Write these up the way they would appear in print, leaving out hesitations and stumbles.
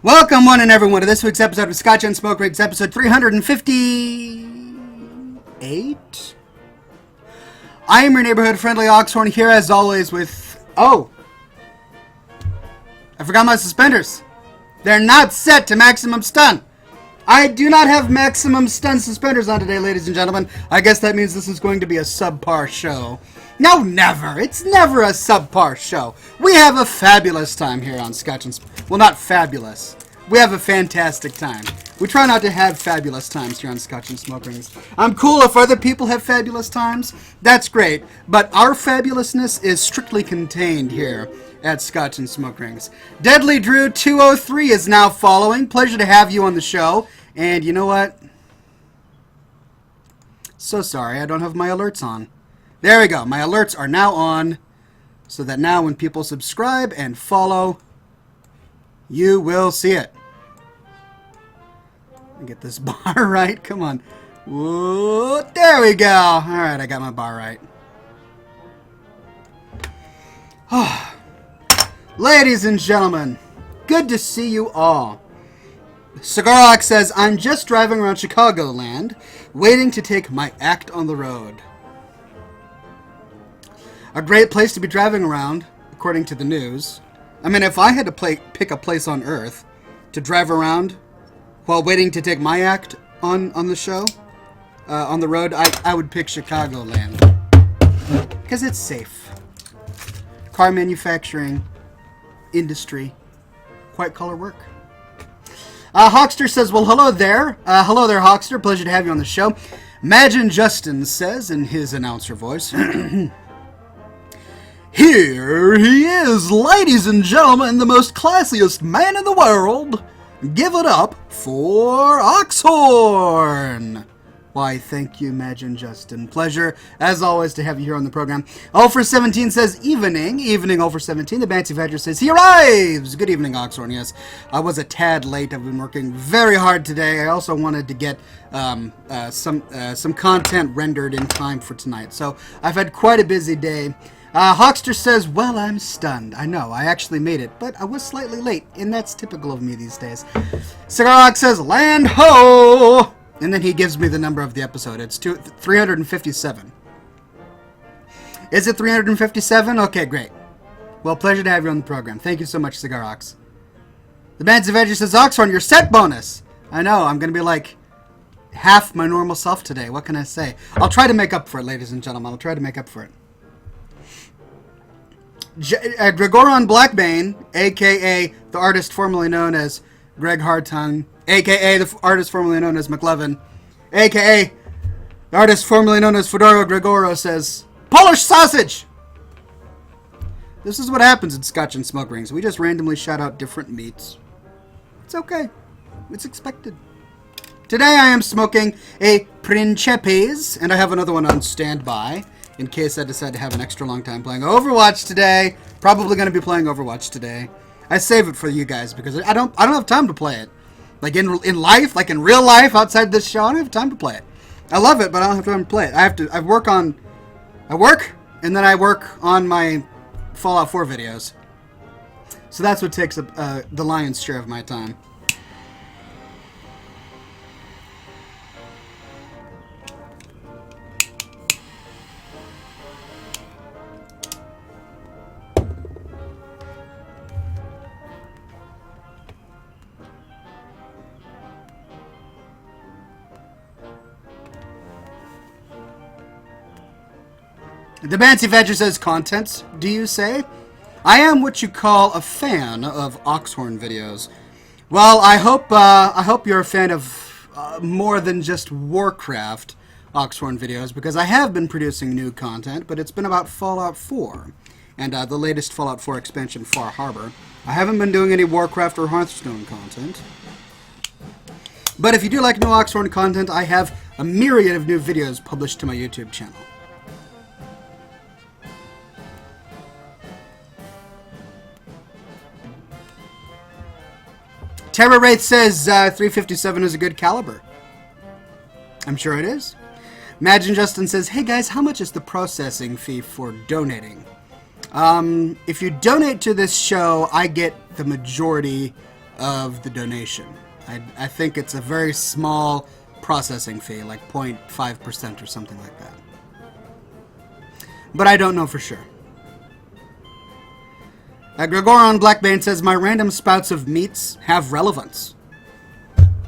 Welcome, one and everyone, to this week's episode of Scotch and Smoke Rigs, episode 358. I am your neighborhood friendly Oxhorn, here as always with... Oh! I forgot my suspenders. They're not set to maximum stun. I do not have maximum stun suspenders on today, ladies and gentlemen. I guess that means this is going to be a subpar show. No, never. It's never a subpar show. We have a fabulous time here on Scotch and... Well, not fabulous. We have a fantastic time. We try not to have fabulous times here on Scotch and Smoke Rings. I'm cool if other people have fabulous times. That's great. But our fabulousness is strictly contained here at Scotch and Smoke Rings. Deadly Drew 203 is now following. Pleasure to have you on the show. And you know what? So sorry, I don't have my alerts on. There we go. My alerts are now on, so that now when people subscribe and follow, you will see it. Get this bar right. Come on. Whoa, there we go. All right, I got my bar right. Oh. Ladies and gentlemen, good to see you all. Cigarox says, I'm just driving around Chicagoland, waiting to take my act on the road. A great place to be driving around, according to the news. I mean, if I had to pick a place on Earth to drive around while waiting to take my act on the show, on the road, I would pick Chicagoland. Because it's safe. Car manufacturing, industry, white collar work. Hawkster says, well, hello there. Hello there, Hawkster. Pleasure to have you on the show. Imagine Justin says in his announcer voice... Here he is, ladies and gentlemen, the most classiest man in the world. Give it up for Oxhorn. Why, thank you, Imagine Justin. Pleasure, as always, to have you here on the program. 0 for 17 says evening. Evening 0 for 17. The Bancy Badger says he arrives. Good evening, Oxhorn. Yes, I was a tad late. I've been working very hard today. I also wanted to get some content rendered in time for tonight. So I've had quite a busy day. Hawkster says, well, I'm stunned. I know, I actually made it, but I was slightly late, and that's typical of me these days. Cigarrock says, land ho! And then he gives me the number of the episode. It's 357. Is it 357? Okay, great. Well, pleasure to have you on the program. Thank you so much, Cigarrox. The Bands of Edgy says, Oxhorn, your set bonus! I know, I'm going to be like half my normal self today. What can I say? I'll try to make up for it, ladies and gentlemen. I'll try to make up for it. Gregoron Blackbane, a.k.a. the artist formerly known as Greg Hardtongue, a.k.a. the artist formerly known as McLevin, a.k.a. the artist formerly known as Fedoro Gregoro, says, Polish sausage! This is what happens in Scotch and Smoke Rings. We just randomly shout out different meats. It's okay. It's expected. Today I am smoking a Principes, and I have another one on standby. In case I decide to have an extra long time playing Overwatch today. Probably going to be playing Overwatch today. I save it for you guys because I don't have time to play it. Like in life, like in real life, outside this show, I don't have time to play it. I love it, but I don't have time to play it. I work, and then I work on my Fallout 4 videos. So that's what takes the lion's share of my time. The Bancy Badger says, contents, do you say? I am what you call a fan of Oxhorn videos. Well, I hope you're a fan of more than just Warcraft Oxhorn videos, because I have been producing new content, but it's been about Fallout 4, and the latest Fallout 4 expansion, Far Harbor. I haven't been doing any Warcraft or Hearthstone content. But if you do like new Oxhorn content, I have a myriad of new videos published to my YouTube channel. Terror Wraith says 357 is a good caliber. I'm sure it is. Imagine Justin says, hey guys, how much is the processing fee for donating? If you donate to this show, I get the majority of the donation. I think it's a very small processing fee, like 0.5% or something like that. But I don't know for sure. Gregoron Blackbane says, my random spouts of meats have relevance.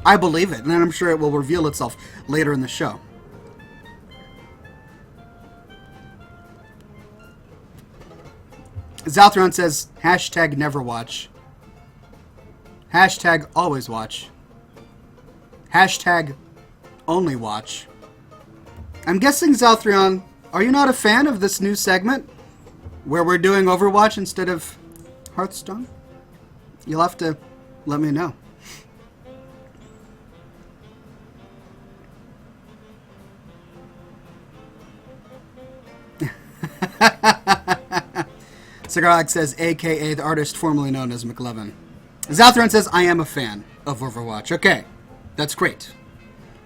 I believe it, and I'm sure it will reveal itself later in the show. Zalthron says, hashtag neverwatch. Hashtag always watch. Hashtag only watch. I'm guessing, Zalthron, are you not a fan of this new segment where we're doing Overwatch instead of Hearthstone? You'll have to let me know. Cigarlag says, a.k.a. the artist formerly known as McLovin. Zalthron says, I am a fan of Overwatch. Okay, that's great.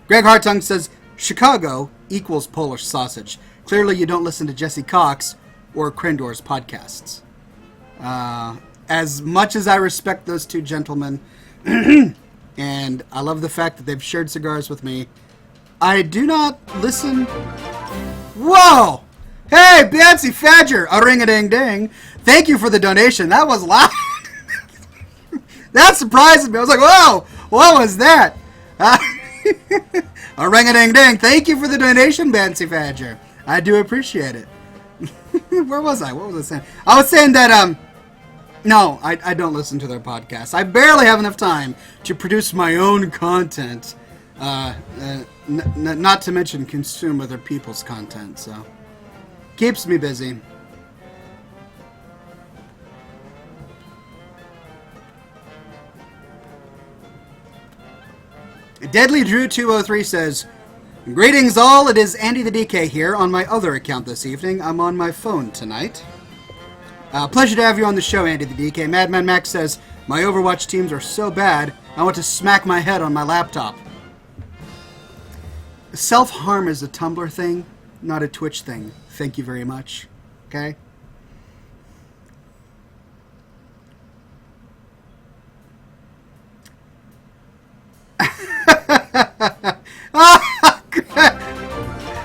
Greg Hartung says, Chicago equals Polish sausage. Clearly you don't listen to Jesse Cox or Krendor's podcasts. As much as I respect those two gentlemen, and I love the fact that they've shared cigars with me, I do not listen... Whoa! Hey, Betsy Fadger, a ring-a-ding-ding. Thank you for the donation. That was loud. That surprised me. I was like, whoa, what was that? A ring-a-ding-ding. Thank you for the donation, Betsy Fadger. I do appreciate it. Where was I? What was I saying? I was saying that, no, I don't listen to their podcasts. I barely have enough time to produce my own content, not to mention consume other people's content, so... Keeps me busy. Deadly Drew 203 says, greetings all, it is Andy the DK here on my other account this evening. I'm on my phone tonight. Pleasure to have you on the show, Andy the DK. Madman Max says, my Overwatch teams are so bad, I want to smack my head on my laptop. Self-harm is a Tumblr thing, not a Twitch thing. Thank you very much. Okay?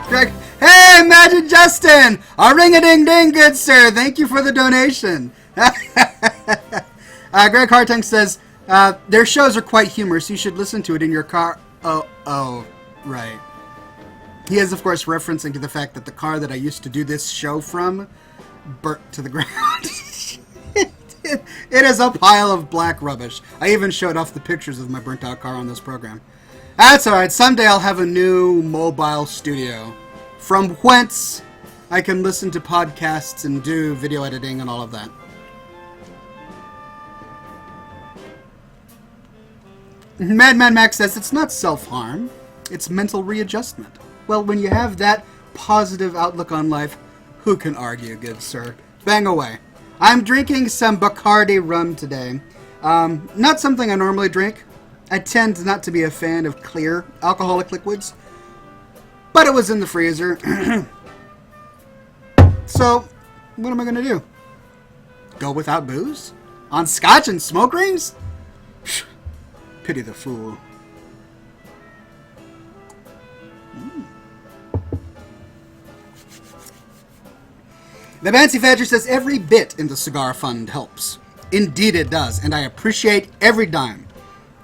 Greg. Hey, Imagine Justin! A ring-a-ding-ding, good sir. Thank you for the donation. Greg Hartung says, their shows are quite humorous. You should listen to it in your car. Oh, right. He is, of course, referencing to the fact that the car that I used to do this show from burnt to the ground. It is a pile of black rubbish. I even showed off the pictures of my burnt-out car on this program. That's alright. Someday I'll have a new mobile studio from whence I can listen to podcasts and do video editing and all of that. Madman Max says, it's not self-harm. It's mental readjustment. Well, when you have that positive outlook on life, who can argue, good sir? Bang away. I'm drinking some Bacardi rum today. Not something I normally drink. I tend not to be a fan of clear alcoholic liquids. But it was in the freezer. So, what am I going to do? Go without booze? On scotch and smoke rings? Pity the fool. The Fancy Fadger says, every bit in the cigar fund helps. Indeed it does, and I appreciate every dime.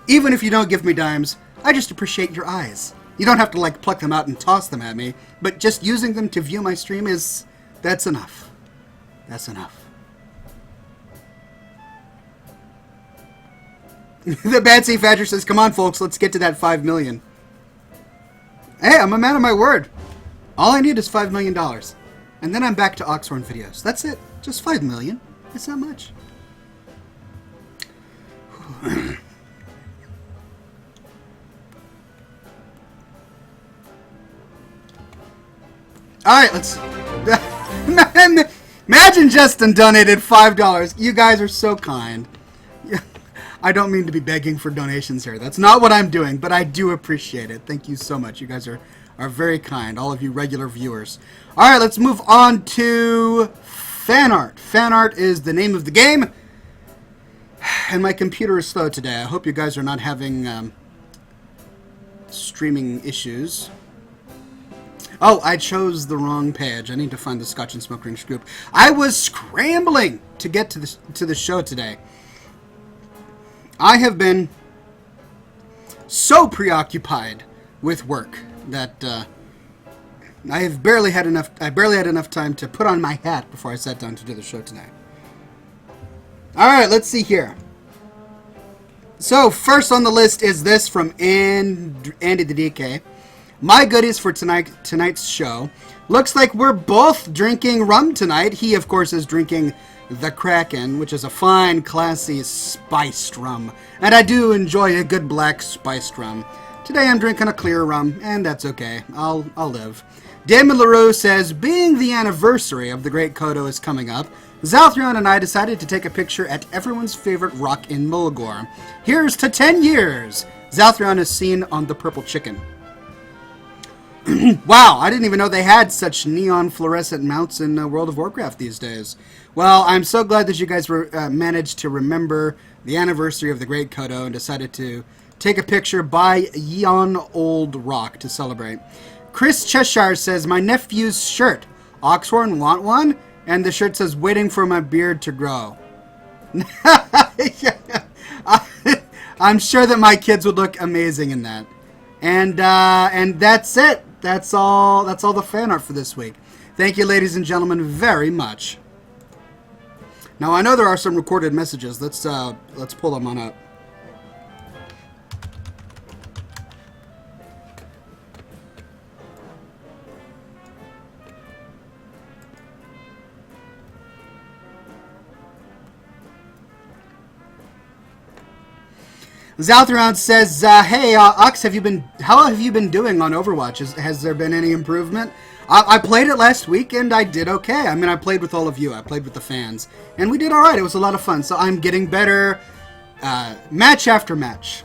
Even if you don't give me dimes, I just appreciate your eyes. You don't have to, like, pluck them out and toss them at me, but just using them to view my stream that's enough. That's enough. The Fancy Fadger says, come on, folks, let's get to that 5 million. Hey, I'm a man of my word. All I need is $5 million. And then I'm back to Oxhorn videos. That's it. Just 5 million. It's not much. Alright, let's... Imagine Justin donated $5. You guys are so kind. I don't mean to be begging for donations here. That's not what I'm doing, but I do appreciate it. Thank you so much. You guys are very kind, all of you regular viewers. Alright, let's move on to fan art. Fan art is the name of the game. and my computer is slow today. I hope you guys are not having streaming issues. Oh, I chose the wrong page. I need to find the Scotch and Smoke Rings group. I was scrambling to get to the show today. I have been so preoccupied with work that I barely had enough time to put on my hat before I sat down to do the show today. All right, let's see here. So first on the list is this from Andy the DK. My goodies for tonight's show. Looks like we're both drinking rum tonight. He, of course, is drinking the Kraken, which is a fine, classy, spiced rum. And I do enjoy a good black spiced rum. Today I'm drinking a clear rum, and that's okay. I'll live. Damon LaRue says, being the anniversary of the Great Kodo is coming up, Zalthrion and I decided to take a picture at everyone's favorite rock in Mulgore. Here's to 10 years! Zalthrion is seen on the Purple Chicken. Wow, I didn't even know they had such neon fluorescent mounts in World of Warcraft these days. Well, I'm so glad that you guys managed to remember the anniversary of the Great Kodo and decided to take a picture by Yon Old Rock to celebrate. Chris Cheshire says, my nephew's shirt. Oxhorn, want one? And the shirt says, waiting for my beard to grow. I'm sure that my kids would look amazing in that. And that's it. That's all the fan art for this week. Thank you, ladies and gentlemen, very much. Now, I know there are some recorded messages. Let's pull them on up. Zalthrion says, hey, Ox, how have you been doing on Overwatch? Has there been any improvement? I played it last week, and I did okay. I mean, I played with all of you. I played with the fans. And we did all right. It was a lot of fun. So I'm getting better match after match.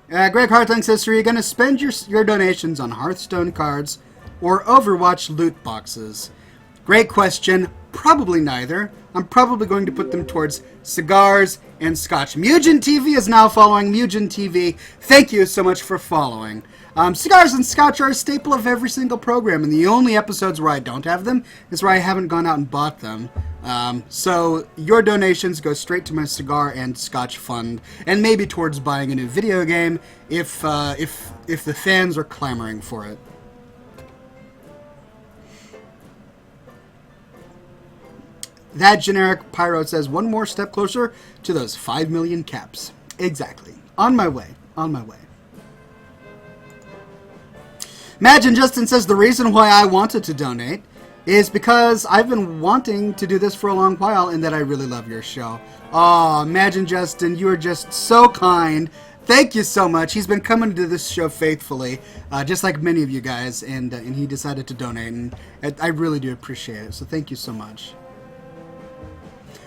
Greg Hartling says, so are you going to spend your donations on Hearthstone cards or Overwatch loot boxes? Great question. Probably neither. I'm probably going to put them towards cigars and Scotch. Mugen TV is now following. Mugen TV, thank you so much for following. Cigars and Scotch are a staple of every single program, and the only episodes where I don't have them is where I haven't gone out and bought them. So your donations go straight to my cigar and Scotch fund, and maybe towards buying a new video game if the fans are clamoring for it. That generic Pyro says, one more step closer to those 5 million caps. Exactly. On my way. On my way. Imagine Justin says, the reason why I wanted to donate is because I've been wanting to do this for a long while and that I really love your show. Oh, Imagine Justin, you are just so kind. Thank you so much. He's been coming to this show faithfully, just like many of you guys, and he decided to donate, and I really do appreciate it, so thank you so much.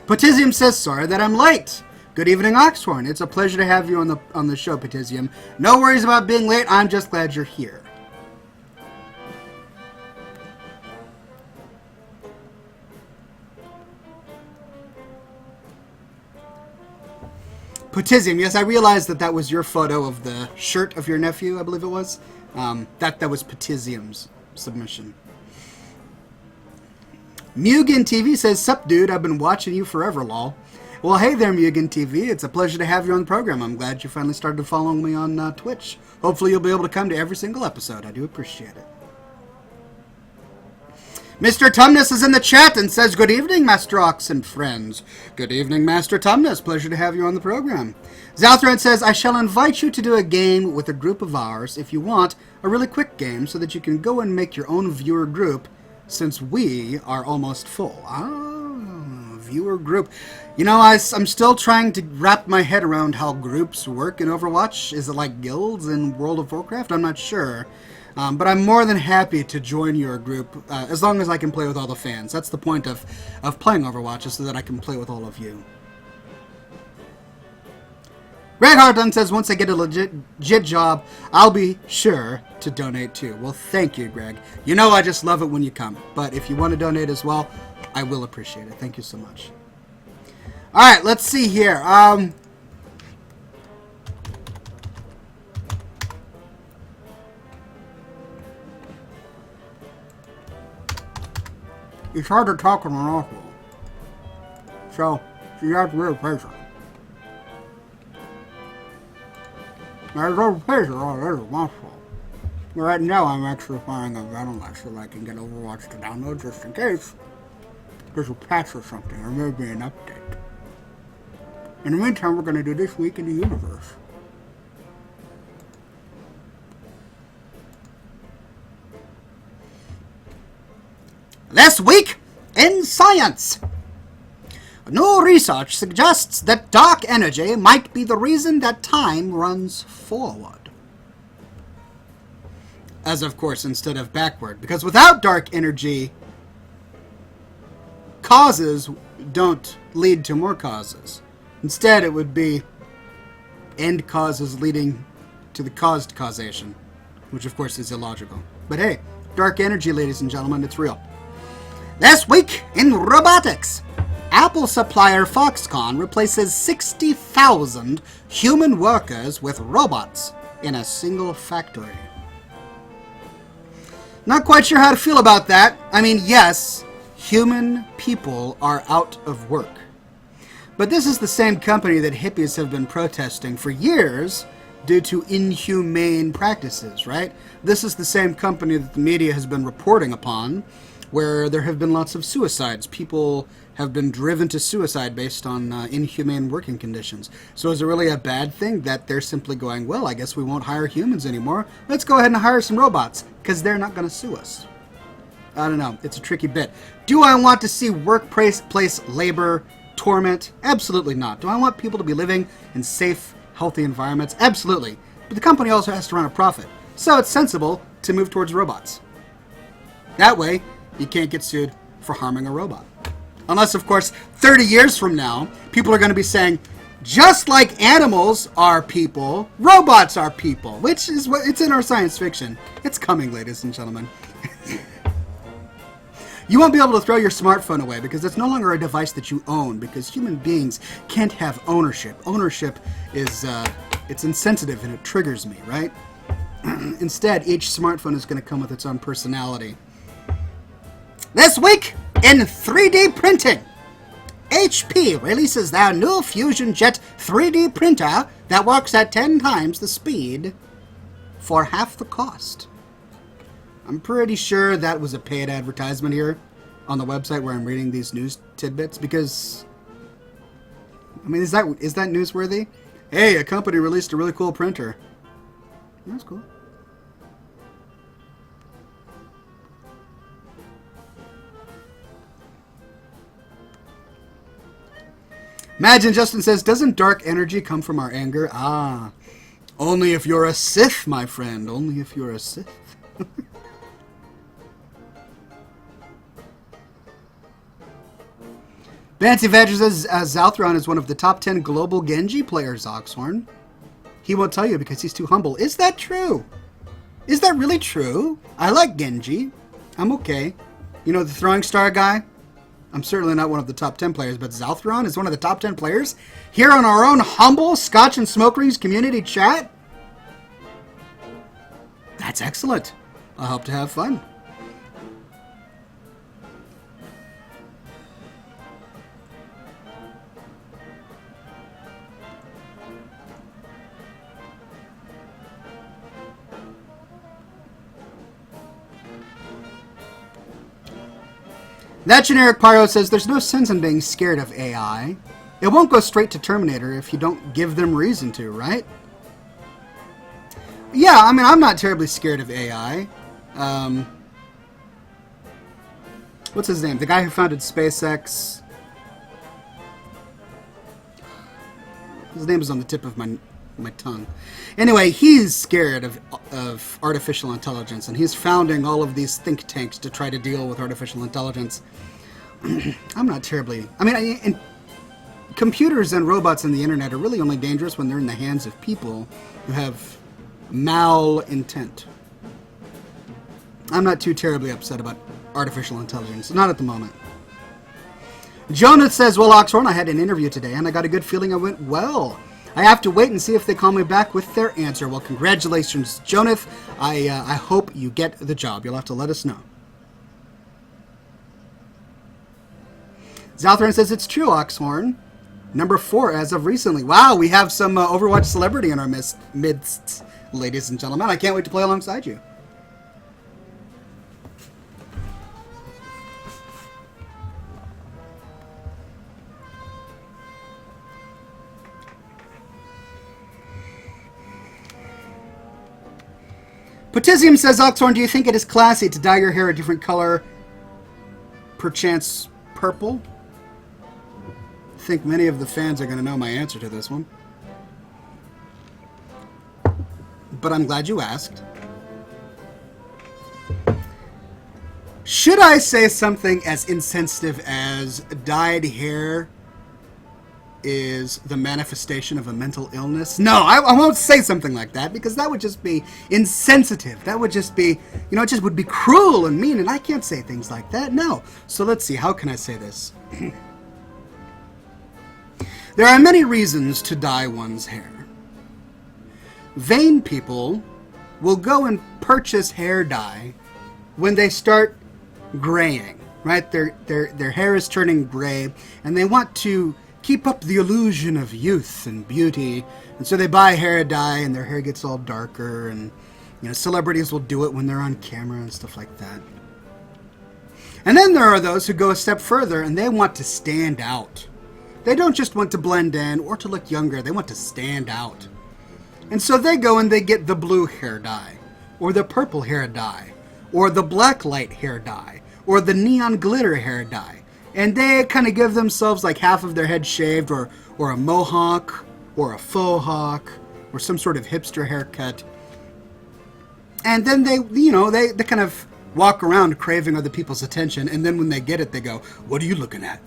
Potassium says, sorry that I'm late. Good evening, Oxhorn. It's a pleasure to have you on the show, Potassium. No worries about being late. I'm just glad you're here. Potassium, yes, I realized that was your photo of the shirt of your nephew, I believe it was. That was Potassium's submission. Mugen TV says, sup dude, I've been watching you forever, lol. Well, hey there, Mugen TV. It's a pleasure to have you on the program. I'm glad you finally started following me on Twitch. Hopefully you'll be able to come to every single episode. I do appreciate it. Mr. Tumnus is in the chat and says, good evening, Master Ox and friends. Good evening, Master Tumnus. Pleasure to have you on the program. Zalthran says, I shall invite you to do a game with a group of ours if you want, a really quick game so that you can go and make your own viewer group since we are almost full. Viewer group. You know, I'm still trying to wrap my head around how groups work in Overwatch. Is it like guilds in World of Warcraft? I'm not sure. But I'm more than happy to join your group as long as I can play with all the fans. That's the point of playing Overwatch, is so that I can play with all of you. Greg Hartung says, once I get a legit job, I'll be sure to donate too. Well, thank you, Greg. You know I just love it when you come. But if you want to donate as well, I will appreciate it. Thank you so much. All right, let's see here. It's hard to talk in an awful. So you have to be patient. There's no patient all over my fault. Right now I'm actually finding a Venomous so I can get Overwatch to download just in case there's a patch or something, or maybe an update. In the meantime, we're going to do This Week in the Universe. This week in science! New research suggests that dark energy might be the reason that time runs forward. As of course, instead of backward. Because without dark energy, causes don't lead to more causes. Instead, it would be end causes leading to the caused causation, which of course is illogical. But hey, dark energy, ladies and gentlemen, it's real. This week in robotics, Apple supplier Foxconn replaces 60,000 human workers with robots in a single factory. Not quite sure how to feel about that. I mean, yes, human people are out of work. But this is the same company that hippies have been protesting for years due to inhumane practices, right? This is the same company that the media has been reporting upon, where there have been lots of suicides. People have been driven to suicide based on inhumane working conditions. So is it really a bad thing that they're simply going, well, I guess we won't hire humans anymore. Let's go ahead and hire some robots, because they're not going to sue us. I don't know. It's a tricky bit. Do I want to see workplace labor torment? Absolutely not. Do I want people to be living in safe, healthy environments? Absolutely. But the company also has to run a profit. So it's sensible to move towards robots. That way, you can't get sued for harming a robot. Unless, of course, 30 years from now, people are going to be saying, just like animals are people, robots are people. Which is what it's in our science fiction. It's coming, ladies and gentlemen. You won't be able to throw your smartphone away because it's no longer a device that you own, because human beings can't have ownership. Ownership is, it's insensitive and it triggers me, right? Instead, each smartphone is going to come with its own personality. This week in 3D printing, HP releases their new Fusion Jet 3D printer that works at 10 times the speed for half the cost. I'm pretty sure that was a paid advertisement here on the website where I'm reading these news tidbits, because, I mean, is that newsworthy? Hey, a company released a really cool printer. That's cool. Imagine Justin says, doesn't dark energy come from our anger? Ah, only if you're a Sith, my friend. Only if you're a Sith. Fancy Badger says, Zalthron is one of the top 10 global Genji players, Oxhorn. He won't tell you because he's too humble. Is that true? Is that really true? I like Genji. I'm okay. You know, the throwing star guy? I'm certainly not one of the top 10 players, but Zalthron is one of the top 10 players here on our own humble Scotch and Smoke Rings community chat? That's excellent. I hope to have fun. That generic Pyro says, there's no sense in being scared of AI. It won't go straight to Terminator if you don't give them reason to, right? Yeah, I mean, I'm not terribly scared of AI. What's his name? The guy who founded SpaceX. His name is on the tip of my tongue. Anyway, he's scared of artificial intelligence, and he's founding all of these think tanks to try to deal with artificial intelligence. I'm not terribly... I mean, computers and robots and the internet are really only dangerous when they're in the hands of people who have malintent. I'm not too terribly upset about artificial intelligence. Not at the moment. Jonah says, well, Oxhorn, I had an interview today, and I got a good feeling I went well. I have to wait and see if they call me back with their answer. Well, congratulations, Jonath. I hope you get the job. You'll have to let us know. Zalthran says, it's true, Oxhorn. Number 4 as of recently. Wow, we have some Overwatch celebrity in our midst, ladies and gentlemen. I can't wait to play alongside you. Potassium says, Oxhorn, do you think it is classy to dye your hair a different color? Perchance purple? I think many of the fans are going to know my answer to this one. But I'm glad you asked. Should I say something as insensitive as dyed hair is the manifestation of a mental illness? No, I won't say something like that, because that would just be insensitive. That would just be, you know, it just would be cruel and mean, and I can't say things like that. No. So let's see, how can I say this? There are many reasons to dye one's hair. Vain people will go and purchase hair dye when they start graying, right? Their hair is turning gray, and they want to keep up the illusion of youth and beauty, and so they buy hair dye, and their hair gets all darker, and you know, celebrities will do it when they're on camera and stuff like that. And then there are those who go a step further, and they want to stand out. They don't just want to blend in or to look younger, they want to stand out. And so they go and they get the blue hair dye, or the purple hair dye, or the black light hair dye, or the neon glitter hair dye. And they kind of give themselves like half of their head shaved, or a mohawk, or a faux hawk, or some sort of hipster haircut. And then they, you know, they kind of walk around craving other people's attention, and then when they get it, they go, what are you looking at?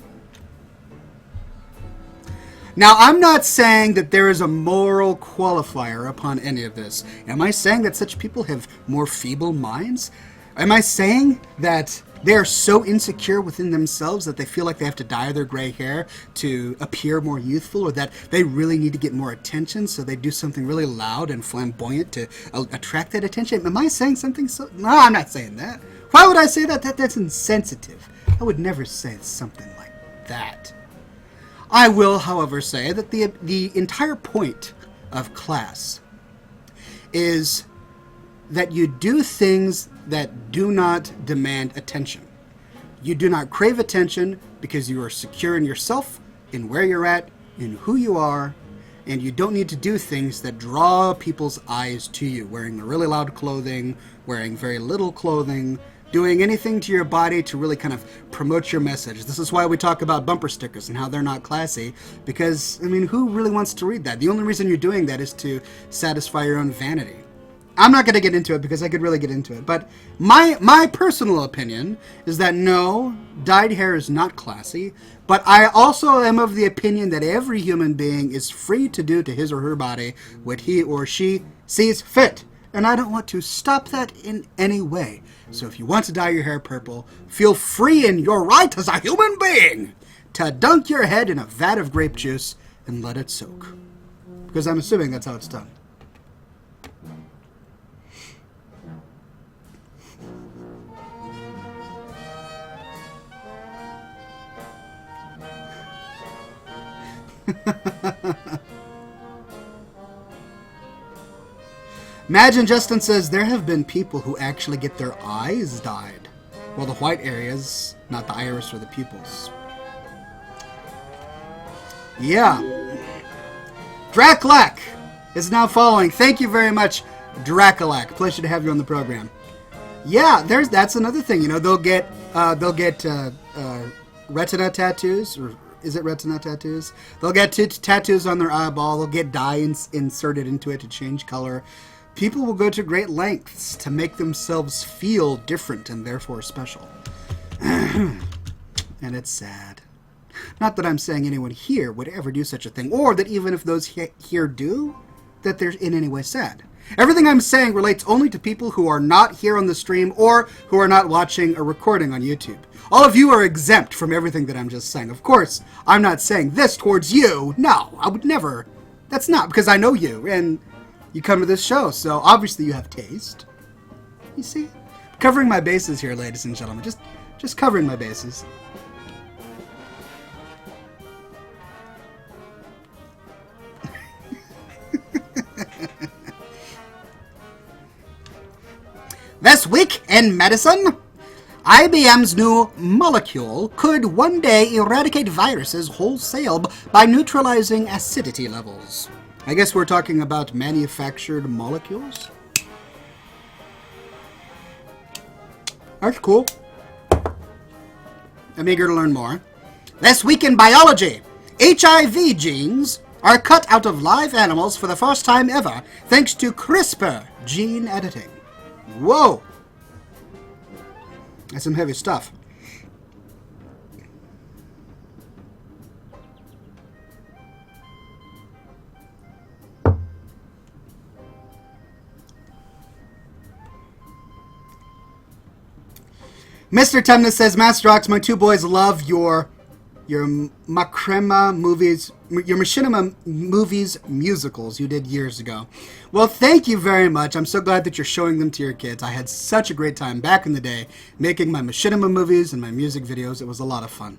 Now, I'm not saying that there is a moral qualifier upon any of this. Am I saying that such people have more feeble minds? Am I saying that they are so insecure within themselves that they feel like they have to dye their gray hair to appear more youthful, or that they really need to get more attention, so they do something really loud and flamboyant to attract that attention? Am I saying something so... No, I'm not saying that. Why would I say that? That's insensitive. I would never say something like that. I will, however, say that the entire point of class is that you do things that do not demand attention. You do not crave attention because you are secure in yourself, in where you're at, in who you are, and you don't need to do things that draw people's eyes to you. Wearing really loud clothing, wearing very little clothing, doing anything to your body to really kind of promote your message. This is why we talk about bumper stickers and how they're not classy, because, I mean, who really wants to read that? The only reason you're doing that is to satisfy your own vanity. I'm not going to get into it because I could really get into it, but my personal opinion is that no, dyed hair is not classy, but I also am of the opinion that every human being is free to do to his or her body what he or she sees fit, and I don't want to stop that in any way. So if you want to dye your hair purple, feel free in your right as a human being to dunk your head in a vat of grape juice and let it soak, because I'm assuming that's how it's done. Imagine Justin says there have been people who actually get their eyes dyed. Well, the white areas, not the iris or the pupils. Yeah. Draculak is now following. Thank you very much, Draculak. Pleasure to have you on the program. Yeah, that's another thing. You know, they'll get retina tattoos, or is it retina tattoos? They'll get tattoos on their eyeball. They'll get dye inserted into it to change color. People will go to great lengths to make themselves feel different and therefore special. And it's sad. Not that I'm saying anyone here would ever do such a thing, or that even if those here do, that they're in any way sad. Everything I'm saying relates only to people who are not here on the stream or who are not watching a recording on YouTube. All of you are exempt from everything that I'm just saying. Of course, I'm not saying this towards you. No, I would never. That's not, because I know you, and you come to this show, so obviously you have taste. You see? Covering my bases here, ladies and gentlemen. Just covering my bases. This week in medicine, IBM's new molecule could one day eradicate viruses wholesale by neutralizing acidity levels. I guess we're talking about manufactured molecules. That's cool. I'm eager to learn more. This week in biology, HIV genes are cut out of live animals for the first time ever thanks to CRISPR gene editing. Whoa! That's some heavy stuff. Mr. Tumnus says, Master Ox, my two boys love your Machinima movies musicals you did years ago. Well, thank you very much. I'm so glad that you're showing them to your kids. I had such a great time back in the day making my Machinima movies and my music videos. It was a lot of fun.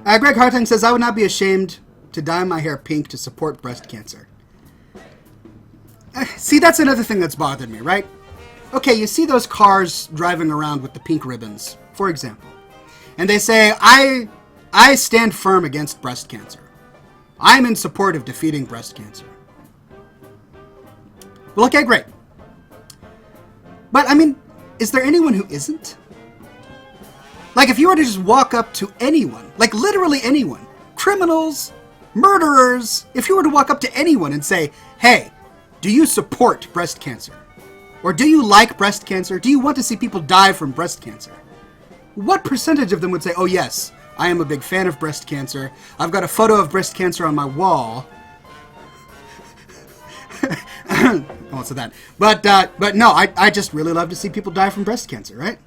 Greg Harting says, I would not be ashamed to dye my hair pink to support breast cancer. See, that's another thing that's bothered me, right? Okay, you see those cars driving around with the pink ribbons, for example. And they say, I stand firm against breast cancer. I'm in support of defeating breast cancer. Well, okay, great. But, I mean, is there anyone who isn't? Like, if you were to just walk up to anyone, like literally anyone, criminals, murderers, if you were to walk up to anyone and say, hey, do you support breast cancer? Or do you like breast cancer? Do you want to see people die from breast cancer? What percentage of them would say, oh yes, I am a big fan of breast cancer. I've got a photo of breast cancer on my wall. I won't say that. But no, I just really love to see people die from breast cancer, right?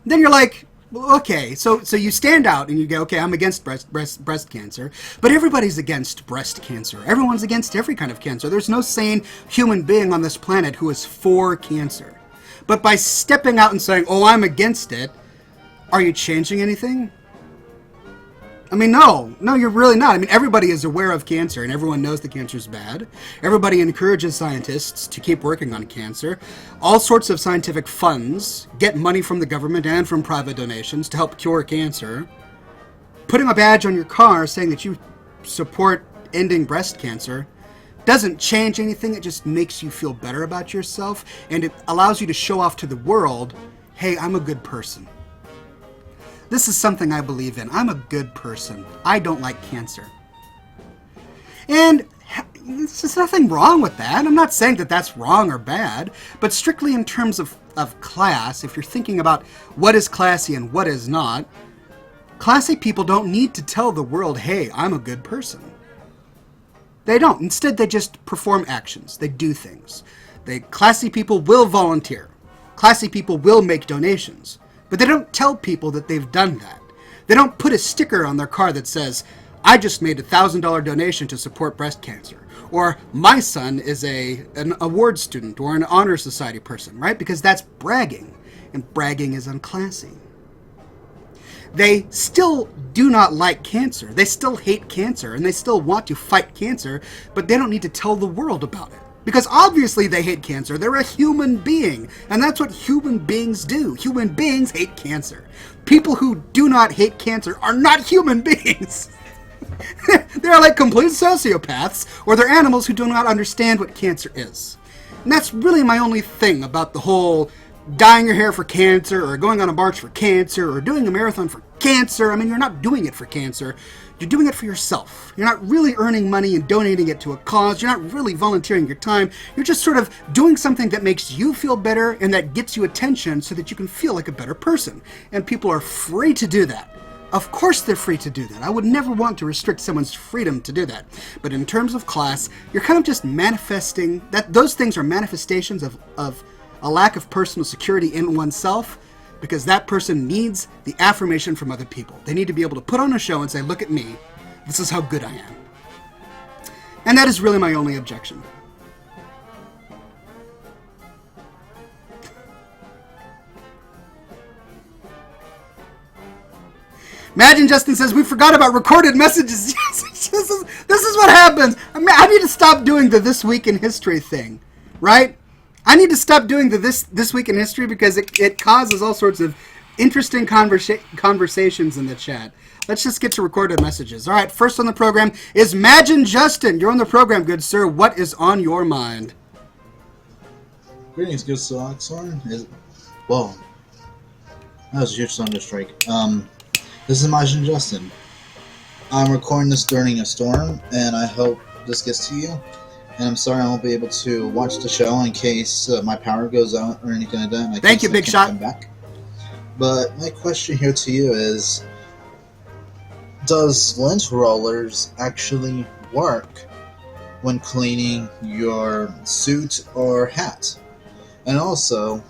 Then you're like, well, okay, so you stand out and you go, okay, I'm against breast cancer, but everybody's against breast cancer. Everyone's against every kind of cancer. There's no sane human being on this planet who is for cancer. But by stepping out and saying, oh, I'm against it, are you changing anything? I mean, no, you're really not. I mean, everybody is aware of cancer, and everyone knows that cancer is bad. Everybody encourages scientists to keep working on cancer. All sorts of scientific funds get money from the government and from private donations to help cure cancer. Putting a badge on your car saying that you support ending breast cancer doesn't change anything. It just makes you feel better about yourself, and it allows you to show off to the world, hey, I'm a good person. This is something I believe in. I'm a good person. I don't like cancer. And there's nothing wrong with that. I'm not saying that that's wrong or bad, but strictly in terms of class, if you're thinking about what is classy and what is not, classy people don't need to tell the world, hey, I'm a good person. They don't. Instead, they just perform actions. They do things. Classy people will volunteer. Classy people will make donations. But they don't tell people that they've done that. They don't put a sticker on their car that says, I just made a $1,000 donation to support breast cancer. Or my son is an award student or an honor society person, right? Because that's bragging. And bragging is unclassy. They still do not like cancer. They still hate cancer. And they still want to fight cancer. But they don't need to tell the world about it. Because obviously they hate cancer. They're a human being. And that's what human beings do. Human beings hate cancer. People who do not hate cancer are not human beings. They're like complete sociopaths, or they're animals who do not understand what cancer is. And that's really my only thing about the whole dyeing your hair for cancer, or going on a march for cancer, or doing a marathon for cancer. I mean, you're not doing it for cancer. You're doing it for yourself. You're not really earning money and donating it to a cause. You're not really volunteering your time. You're just sort of doing something that makes you feel better and that gets you attention so that you can feel like a better person. And people are free to do that. Of course they're free to do that. I would never want to restrict someone's freedom to do that. But in terms of class, you're kind of just manifesting that those things are manifestations of a lack of personal security in oneself, because that person needs the affirmation from other people. They need to be able to put on a show and say, look at me, this is how good I am. And that is really my only objection. Imagine Justin says, we forgot about recorded messages. Yes, this is what happens. I need to stop doing the This Week in History thing, right? I need to stop doing the This Week in History because it causes all sorts of interesting conversations in the chat. Let's just get to recorded messages. All right, first on the program is Imagine Justin. You're on the program, good sir. What is on your mind? Greetings, good sir. Oxhorn. Whoa. That was a huge thunderstrike. This is Imagine Justin. I'm recording this during a storm, and I hope this gets to you. And I'm sorry I won't be able to watch the show in case my power goes out or anything like that. Thank you, Big Shot. Come back. But my question here to you is, does lint rollers actually work when cleaning your suit or hat? And also,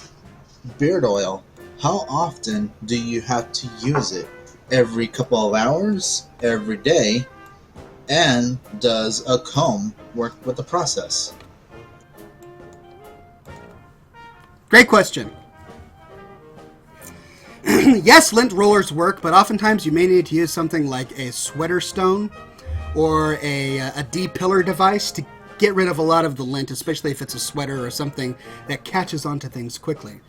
beard oil. How often do you have to use it? Every couple of hours? Every day? And does a comb work with the process? Great question. Yes, lint rollers work, but oftentimes you may need to use something like a sweater stone or a de-pillar device to get rid of a lot of the lint, especially if it's a sweater or something that catches onto things quickly.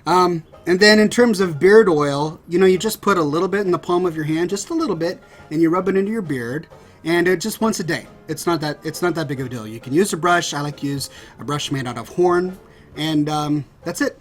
And then in terms of beard oil, you just put a little bit in the palm of your hand, just a little bit, and you rub it into your beard. And just once a day. It's not that big of a deal. You can use a brush. I like to use a brush made out of horn, and that's it.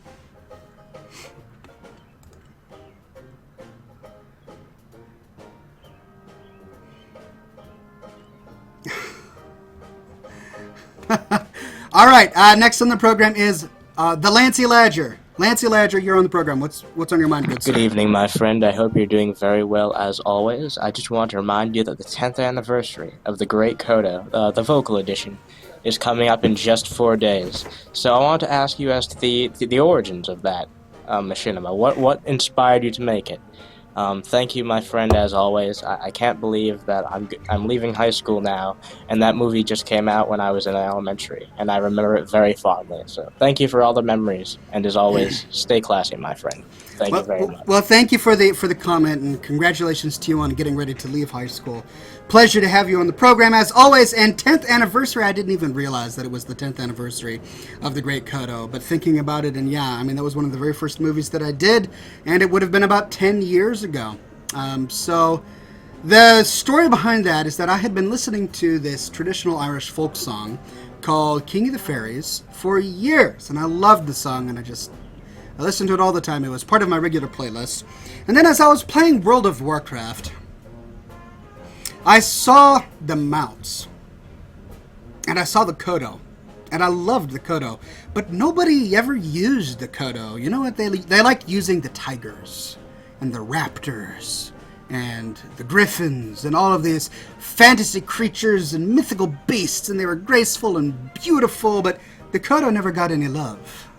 All right. Next on the program is the Lancey Ladger. Lancey Ladger, you're on the program. What's on your mind, good sir? Good evening, my friend. I hope you're doing very well as always. I just want to remind you that the 10th anniversary of the Great Kodo, the vocal edition, is coming up in just 4 days. So I want to ask you as to the origins of that machinima. What inspired you to make it? Thank you, my friend, as always. I can't believe that I'm leaving high school now, and that movie just came out when I was in elementary, and I remember it very fondly. So thank you for all the memories, and as always, stay classy, my friend. Thank you very much. Well, thank you for the comment, and congratulations to you on getting ready to leave high school. Pleasure to have you on the program as always. And 10th anniversary, I didn't even realize that it was the 10th anniversary of the Great Kodo. But thinking about it, and that was one of the very first movies that I did, and it would have been about 10 years ago. So the story behind that is that I had been listening to this traditional Irish folk song called King of the Fairies for years, and I loved the song, and I listened to it all the time. It was part of my regular playlist. And then as I was playing World of Warcraft, I saw the mounts, and I saw the Kodo, and I loved the Kodo, but nobody ever used the Kodo. You know what? They liked using the tigers, and the raptors, and the griffins, and all of these fantasy creatures and mythical beasts, and they were graceful and beautiful, but the Kodo never got any love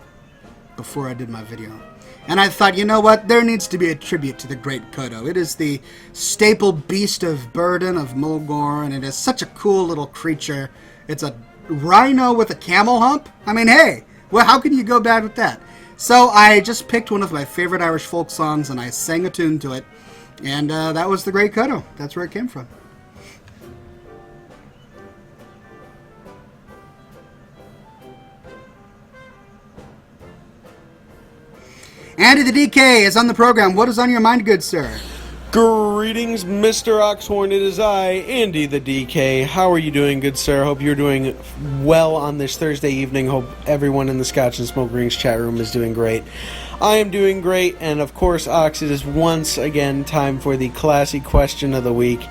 before I did my video. And I thought, you know what? There needs to be a tribute to the Great Kodo. It is the staple beast of burden of Mulgore, and it is such a cool little creature. It's a rhino with a camel hump. I mean, hey, well, how can you go bad with that? So I just picked one of my favorite Irish folk songs, and I sang a tune to it. And that was the Great Kodo. That's where it came from. Andy the DK is on the program. What is on your mind, good sir? Greetings, Mr. Oxhorn. It is I, Andy the DK. How are you doing, good sir? Hope you're doing well on this Thursday evening. Hope everyone in the Scotch and Smoke Rings chat room is doing great. I am doing great, and of course, Ox, it is once again time for the classy question of the week.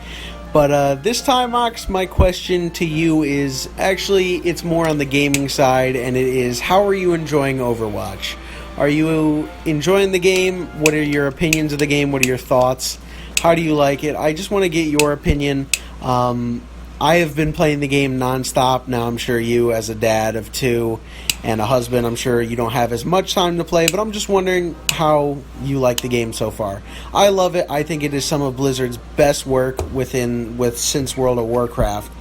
But this time, Ox, my question to you is actually, it's more on the gaming side, and it is, how are you enjoying Overwatch? Are you enjoying the game? What are your opinions of the game? What are your thoughts? How do you like it? I just want to get your opinion. I have been playing the game nonstop. Now, I'm sure you, as a dad of two and a husband, I'm sure you don't have as much time to play, but I'm just wondering how you like the game so far. I love it. I think it is some of Blizzard's best work since World of Warcraft.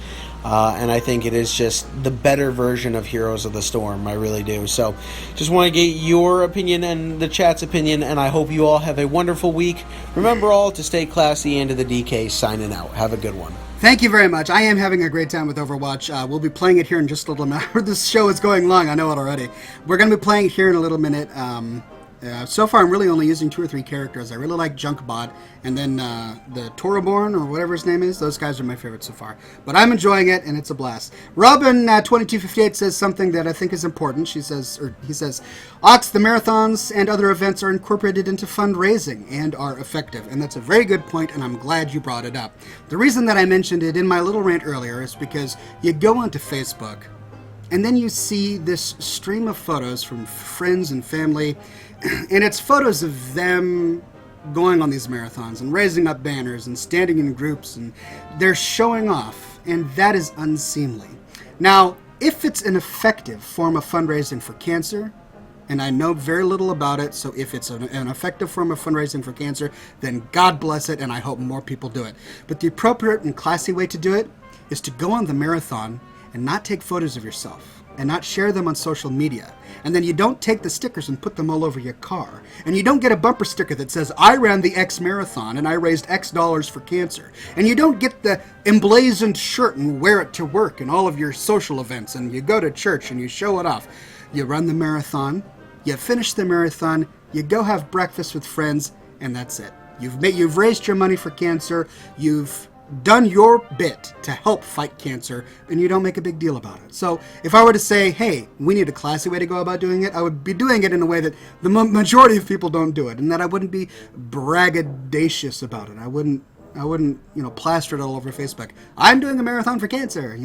And I think it is just the better version of Heroes of the Storm. I really do. So, just want to get your opinion and the chat's opinion, and I hope you all have a wonderful week. Remember all to stay classy, and to the DK signing out. Have a good one. Thank you very much. I am having a great time with Overwatch. We'll be playing it here in just a little minute. This show is going long. I know it already. We're going to be playing it here in a little minute. So far, I'm really only using 2 or 3 characters. I really like Junkbot, and then the Toraborn, or whatever his name is. Those guys are my favorites so far. But I'm enjoying it, and it's a blast. Robin2258 says something that I think is important. He says, Ox, the marathons and other events are incorporated into fundraising and are effective. And that's a very good point, and I'm glad you brought it up. The reason that I mentioned it in my little rant earlier is because you go onto Facebook, and then you see this stream of photos from friends and family, and it's photos of them going on these marathons and raising up banners and standing in groups, and they're showing off, and that is unseemly. Now, if it's an effective form of fundraising for cancer, and I know very little about it, so if it's an effective form of fundraising for cancer, then God bless it, and I hope more people do it. But the appropriate and classy way to do it is to go on the marathon and not take photos of yourself, and not share them on social media. And then you don't take the stickers and put them all over your car. And you don't get a bumper sticker that says, I ran the X marathon and I raised X dollars for cancer. And you don't get the emblazoned shirt and wear it to work and all of your social events, and you go to church and you show it off. You run the marathon, you finish the marathon, you go have breakfast with friends, and that's it. You've raised your money for cancer, you've done your bit to help fight cancer, and you don't make a big deal about it. So if I were to say, hey, we need a classy way to go about doing it, I would be doing it in a way that the majority of people don't do it, and that I wouldn't be braggadocious about it. I wouldn't plaster it all over Facebook. I'm doing a marathon for cancer.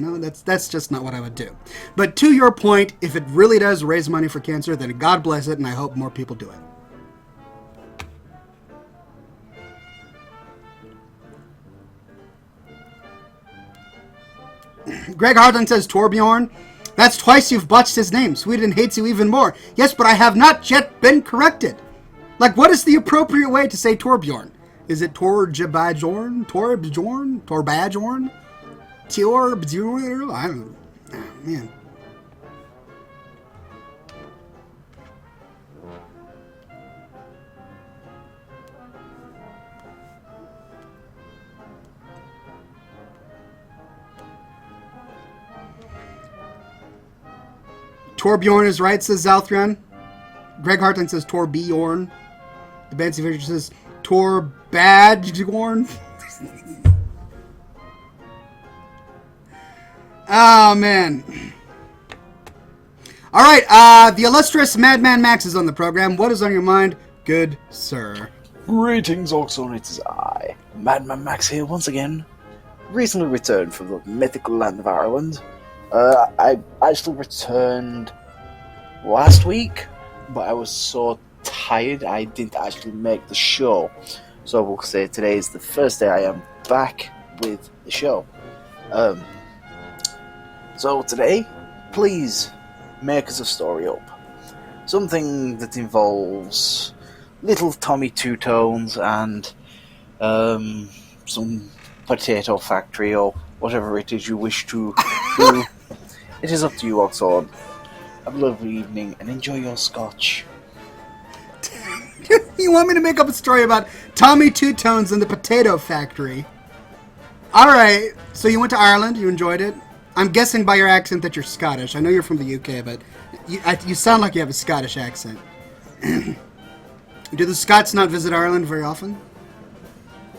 That's just not what I would do. But to your point, if it really does raise money for cancer, then God bless it, and I hope more people do it. Greg Harding says, Torbjorn, that's twice you've botched his name. Sweden hates you even more. Yes, but I have not yet been corrected. Like, what is the appropriate way to say Torbjorn? Is it Torbjorn? Torbjorn? Torbjorn? Torbjorn? I don't know. Oh, man. Torbjorn is right, says Zalthrian. Greg Hartland says Torbjorn. The Bancy Fisher says Torbadjorn. Oh, man. All right, the illustrious Madman Max is on the program. What is on your mind, good sir? Greetings, Oxhorn. It is I, Madman Max here once again. Recently returned from the mythical land of Ireland. I actually returned last week, but I was so tired I didn't actually make the show. So we'll say today is the first day I am back with the show. So today, please make us a story up. Something that involves little Tommy Two Tones and some potato factory or whatever it is you wish to do. It is up to you, Oxhorn. Have a lovely evening and enjoy your scotch. You want me to make up a story about Tommy Two Tones and the potato factory? Alright, so you went to Ireland, you enjoyed it? I'm guessing by your accent that you're Scottish. I know you're from the UK, but you sound like you have a Scottish accent. Do the Scots not visit Ireland very often?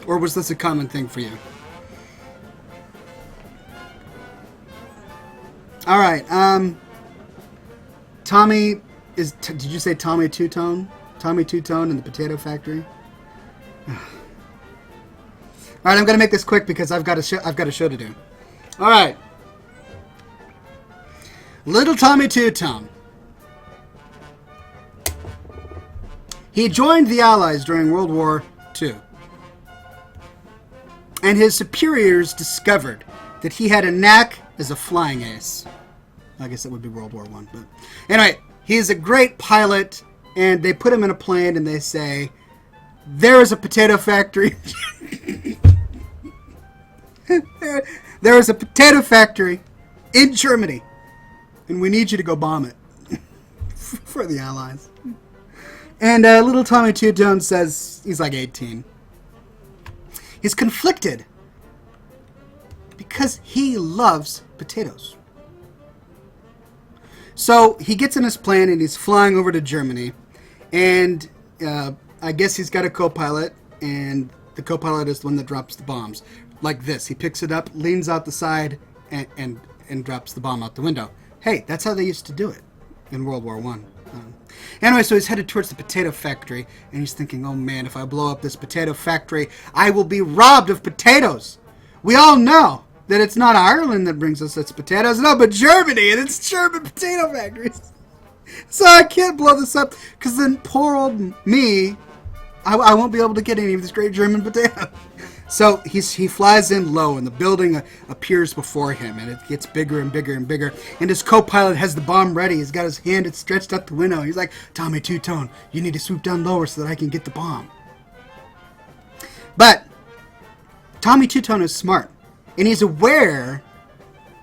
Or was this a common thing for you? All right. Tommy did you say Tommy Two-Tone? Tommy Two-Tone in the Potato Factory? All right, I'm going to make this quick because I've got a show to do. All right. Little Tommy Two-Tone. He joined the Allies during World War II. And his superiors discovered that he had a knack as a flying ace. I guess that would be World War I. But anyway, he's a great pilot, and they put him in a plane, and they say, there is a potato factory. There is a potato factory in Germany, and we need you to go bomb it for the Allies. And little Tommy Two-Tone says he's like 18. He's conflicted because he loves potatoes. So he gets in his plane and he's flying over to Germany, and I guess he's got a co-pilot, and the co-pilot is the one that drops the bombs. Like this, he picks it up, leans out the side, and drops the bomb out the window. Hey, that's how they used to do it in World War I. Anyway, so he's headed towards the potato factory, and he's thinking, oh man, if I blow up this potato factory, I will be robbed of potatoes. We all know that it's not Ireland that brings us its potatoes, no, but Germany, and it's German potato factories. So I can't blow this up, because then poor old me, I won't be able to get any of this great German potato. So he flies in low, and the building appears before him, and it gets bigger and bigger and bigger. And his co-pilot has the bomb ready. He's got his hand stretched out the window. He's like, Tommy Two-Tone, you need to swoop down lower so that I can get the bomb. But Tommy Two-Tone is smart, and he's aware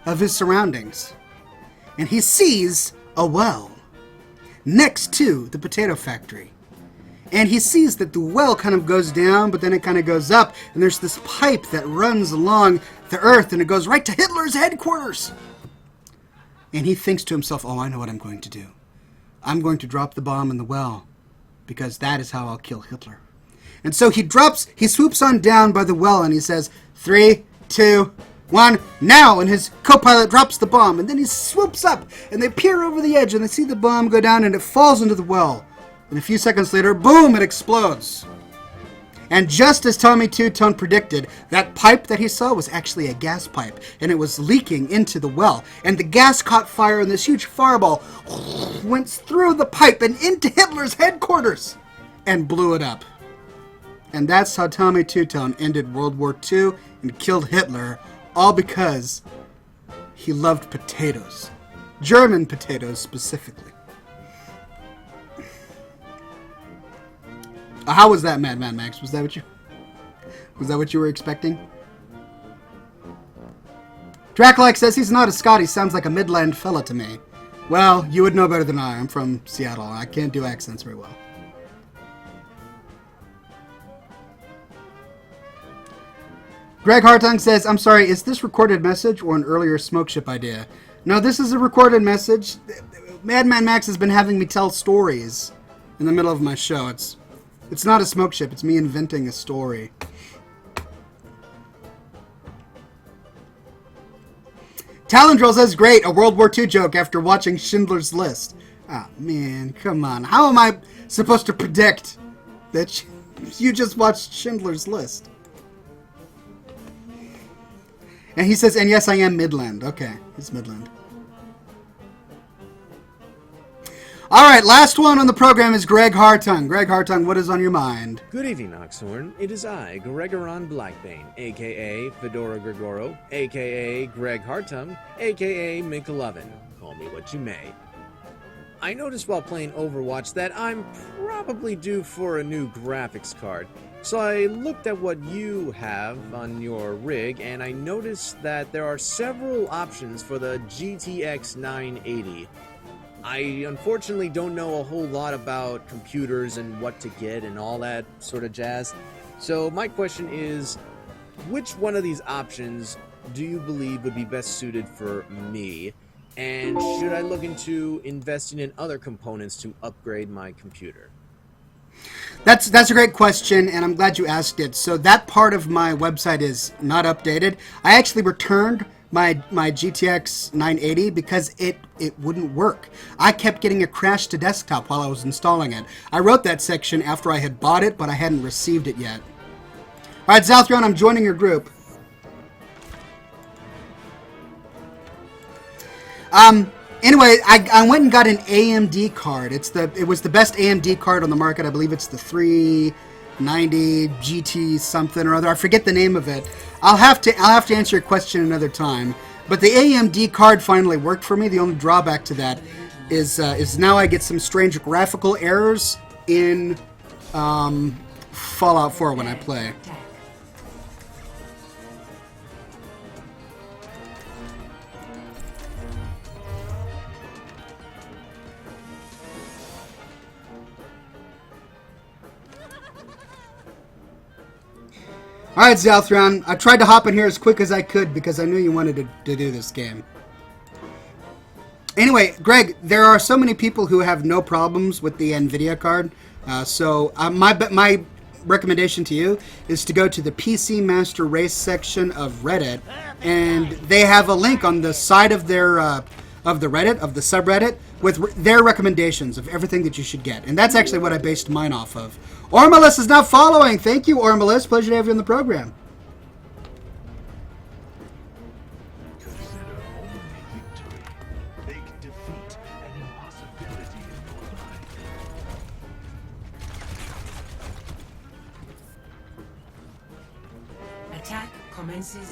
of his surroundings. And he sees a well next to the potato factory. And he sees that the well kind of goes down, but then it kind of goes up, and there's this pipe that runs along the earth, and it goes right to Hitler's headquarters. And he thinks to himself, oh, I know what I'm going to do. I'm going to drop the bomb in the well, because that is how I'll kill Hitler. And so he swoops on down by the well, and he says, 3, 2, 1, now! And his co-pilot drops the bomb, and then he swoops up, and they peer over the edge, and they see the bomb go down, and it falls into the well. And a few seconds later, boom, it explodes. And just as Tommy Two-Tone predicted, that pipe that he saw was actually a gas pipe, and it was leaking into the well. And the gas caught fire, and this huge fireball went through the pipe and into Hitler's headquarters and blew it up. And that's how Tommy Two-Tone ended World War II and killed Hitler, all because he loved potatoes. German potatoes specifically. How was that, Mad Max? Was that what you were expecting? Draculike says he's not a Scot. He sounds like a Midland fella to me. Well, you would know better than I. I'm from Seattle. I can't do accents very well. Greg Hartung says, I'm sorry, is this recorded message or an earlier smoke ship idea? No, this is a recorded message. Madman Max has been having me tell stories in the middle of my show. It's not a smoke ship. It's me inventing a story. Talendril says, great, a World War II joke after watching Schindler's List. Ah, man, come on. How am I supposed to predict that you just watched Schindler's List? And he says, and yes, I am Midland. Okay, it's Midland. All right, last one on the program is Greg Hartung. Greg Hartung, what is on your mind? Good evening, Oxhorn. It is I, Gregoron Blackbane, a.k.a. Fedora Gregoro, a.k.a. Greg Hartung, a.k.a. Mink11. Call me what you may. I noticed while playing Overwatch that I'm probably due for a new graphics card. So I looked at what you have on your rig, and I noticed that there are several options for the GTX 980. I unfortunately don't know a whole lot about computers and what to get and all that sort of jazz. So my question is, which one of these options do you believe would be best suited for me? And should I look into investing in other components to upgrade my computer? That's a great question, and I'm glad you asked it. So that part of my website is not updated. I actually returned my GTX 980 because it wouldn't work. I kept getting a crash to desktop while I was installing it. I wrote that section after I had bought it, but I hadn't received it yet. All right, Zalthron, I'm joining your group. Anyway, I went and got an AMD card. It was the best AMD card on the market. I believe it's the 390 GT something or other. I forget the name of it. I'll have to answer your question another time. But the AMD card finally worked for me. The only drawback to that is now I get some strange graphical errors in Fallout 4 when I play. Alright, Zalthron, I tried to hop in here as quick as I could because I knew you wanted to do this game. Anyway, Greg, there are so many people who have no problems with the NVIDIA card, so my recommendation to you is to go to the PC Master Race section of Reddit, and they have a link on the side of their of the subreddit, with their recommendations of everything that you should get. And that's actually what I based mine off of. Ormalus is now following. Thank you, Ormalus. Pleasure to have you on the program.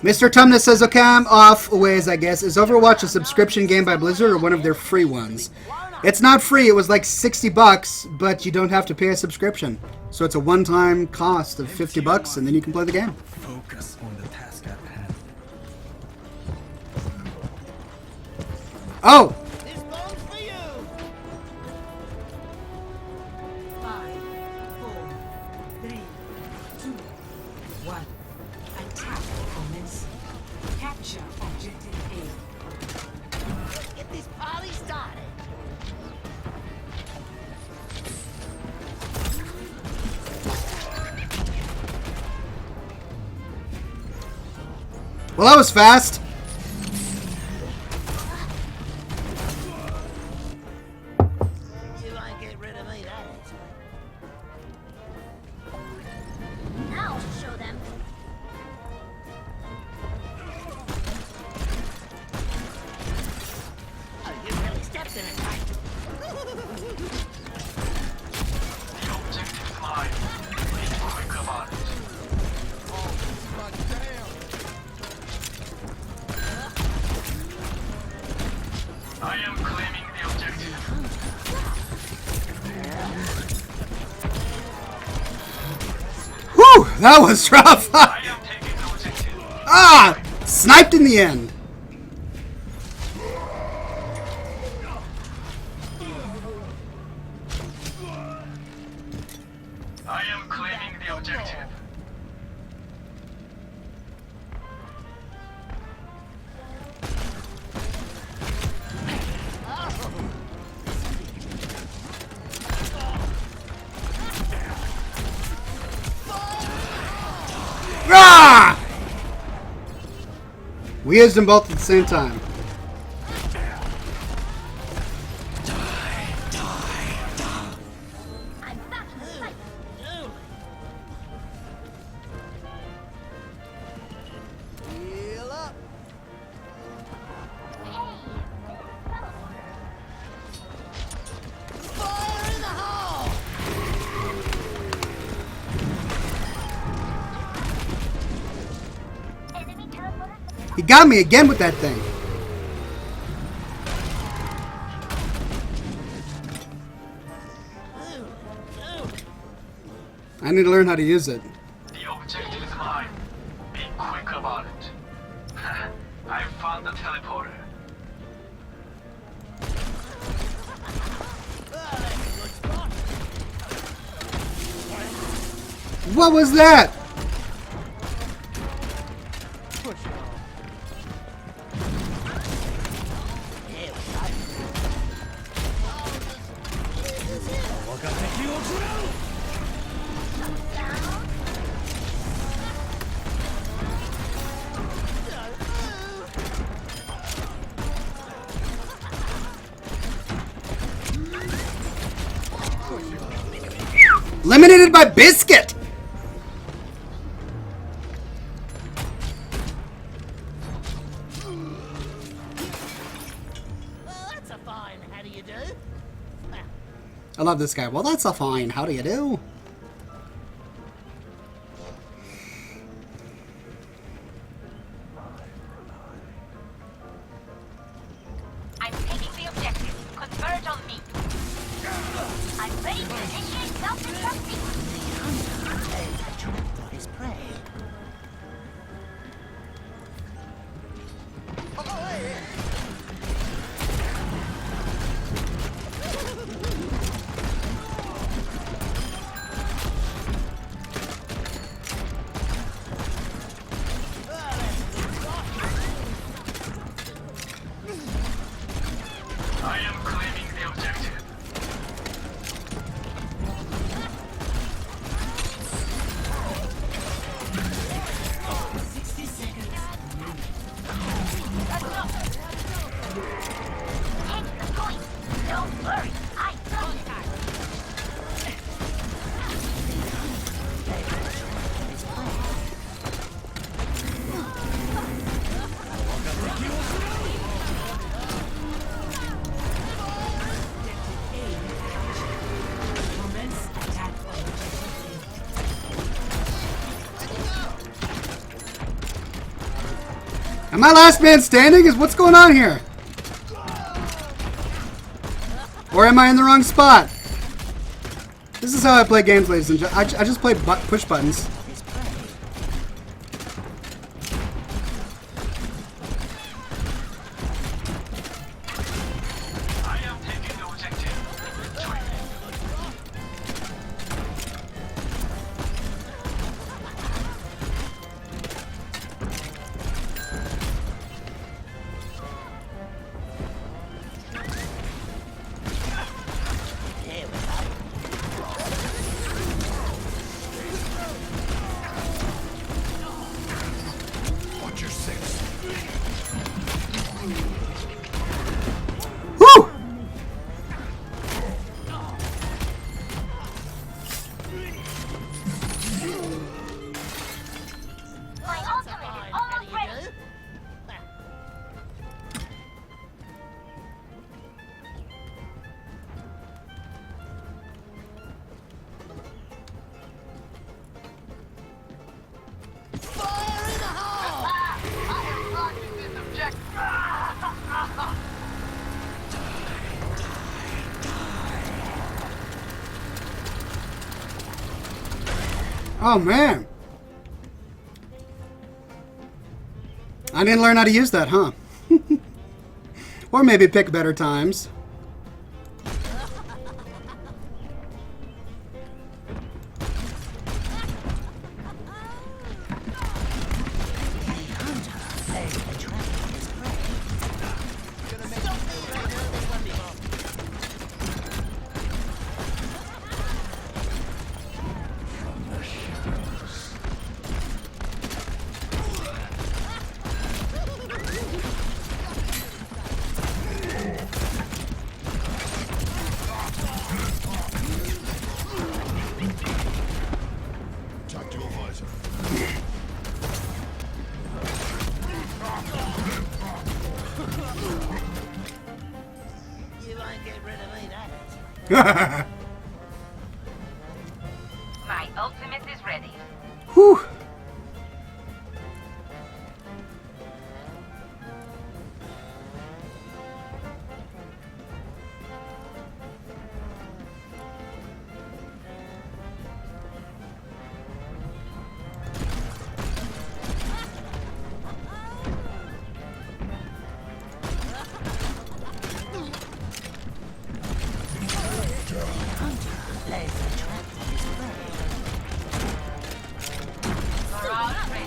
Mr. Tumnus says, okay, I'm off a ways, I guess. Is Overwatch a subscription game by Blizzard or one of their free ones? It's not free. It was like $60, but you don't have to pay a subscription. So it's a one-time cost of $50, and then you can play the game. Focus on the task at hand. Oh! This one's for you! 5, 4, 3, 2, 1. Attack commence. Capture objective A. Let's get this party started. Well, that was fast. You won't get rid of me that easily. I'll show them. Oh, you really stepped in it, right? The objective is mine. Be quick about it. I am claiming the objective. Whew, that was rough. I am taking the objective. Ah! Sniped in the end. I am claiming the objective. Ah! We used them both at the same time. I'm back in the fight. Heal up. Fire in the hole! Enemy teleporter. He got me again with that thing. I need to learn how to use it. The objective is mine. Be quick about it. I found the teleporter. What was that? Eliminated by Biscuit! Well, that's a fine. How do you do? I love this guy. Well, that's a fine. How do you do? I'm taking the objective. Converge on me. I'm ready to initiate self-destruct sequence. For his prey. I am claiming the objective. Take the point. Don't worry. I got it. Am I last man standing? Is what's going on here? Or am I in the wrong spot? This is how I play games, ladies and gentlemen. I just play push buttons. I am taking the objective. Here we go. Watch your six. Woo! My ultimate is almost ready. Fire in the hole! I am blocking this objective. Oh man. I didn't learn how to use that, huh? Or maybe pick better times. Tactical visor. You won't get rid of me, that. My ultimate is ready. Whew. Mirage ready.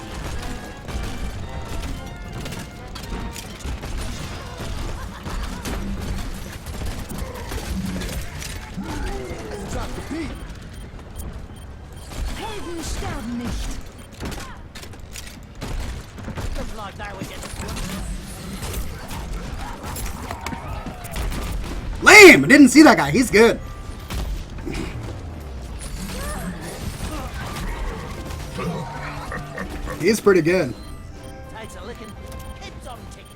Looks like they were just Lame! I didn't see that guy. He's good. He's pretty good. Takes a licking, keeps on ticking.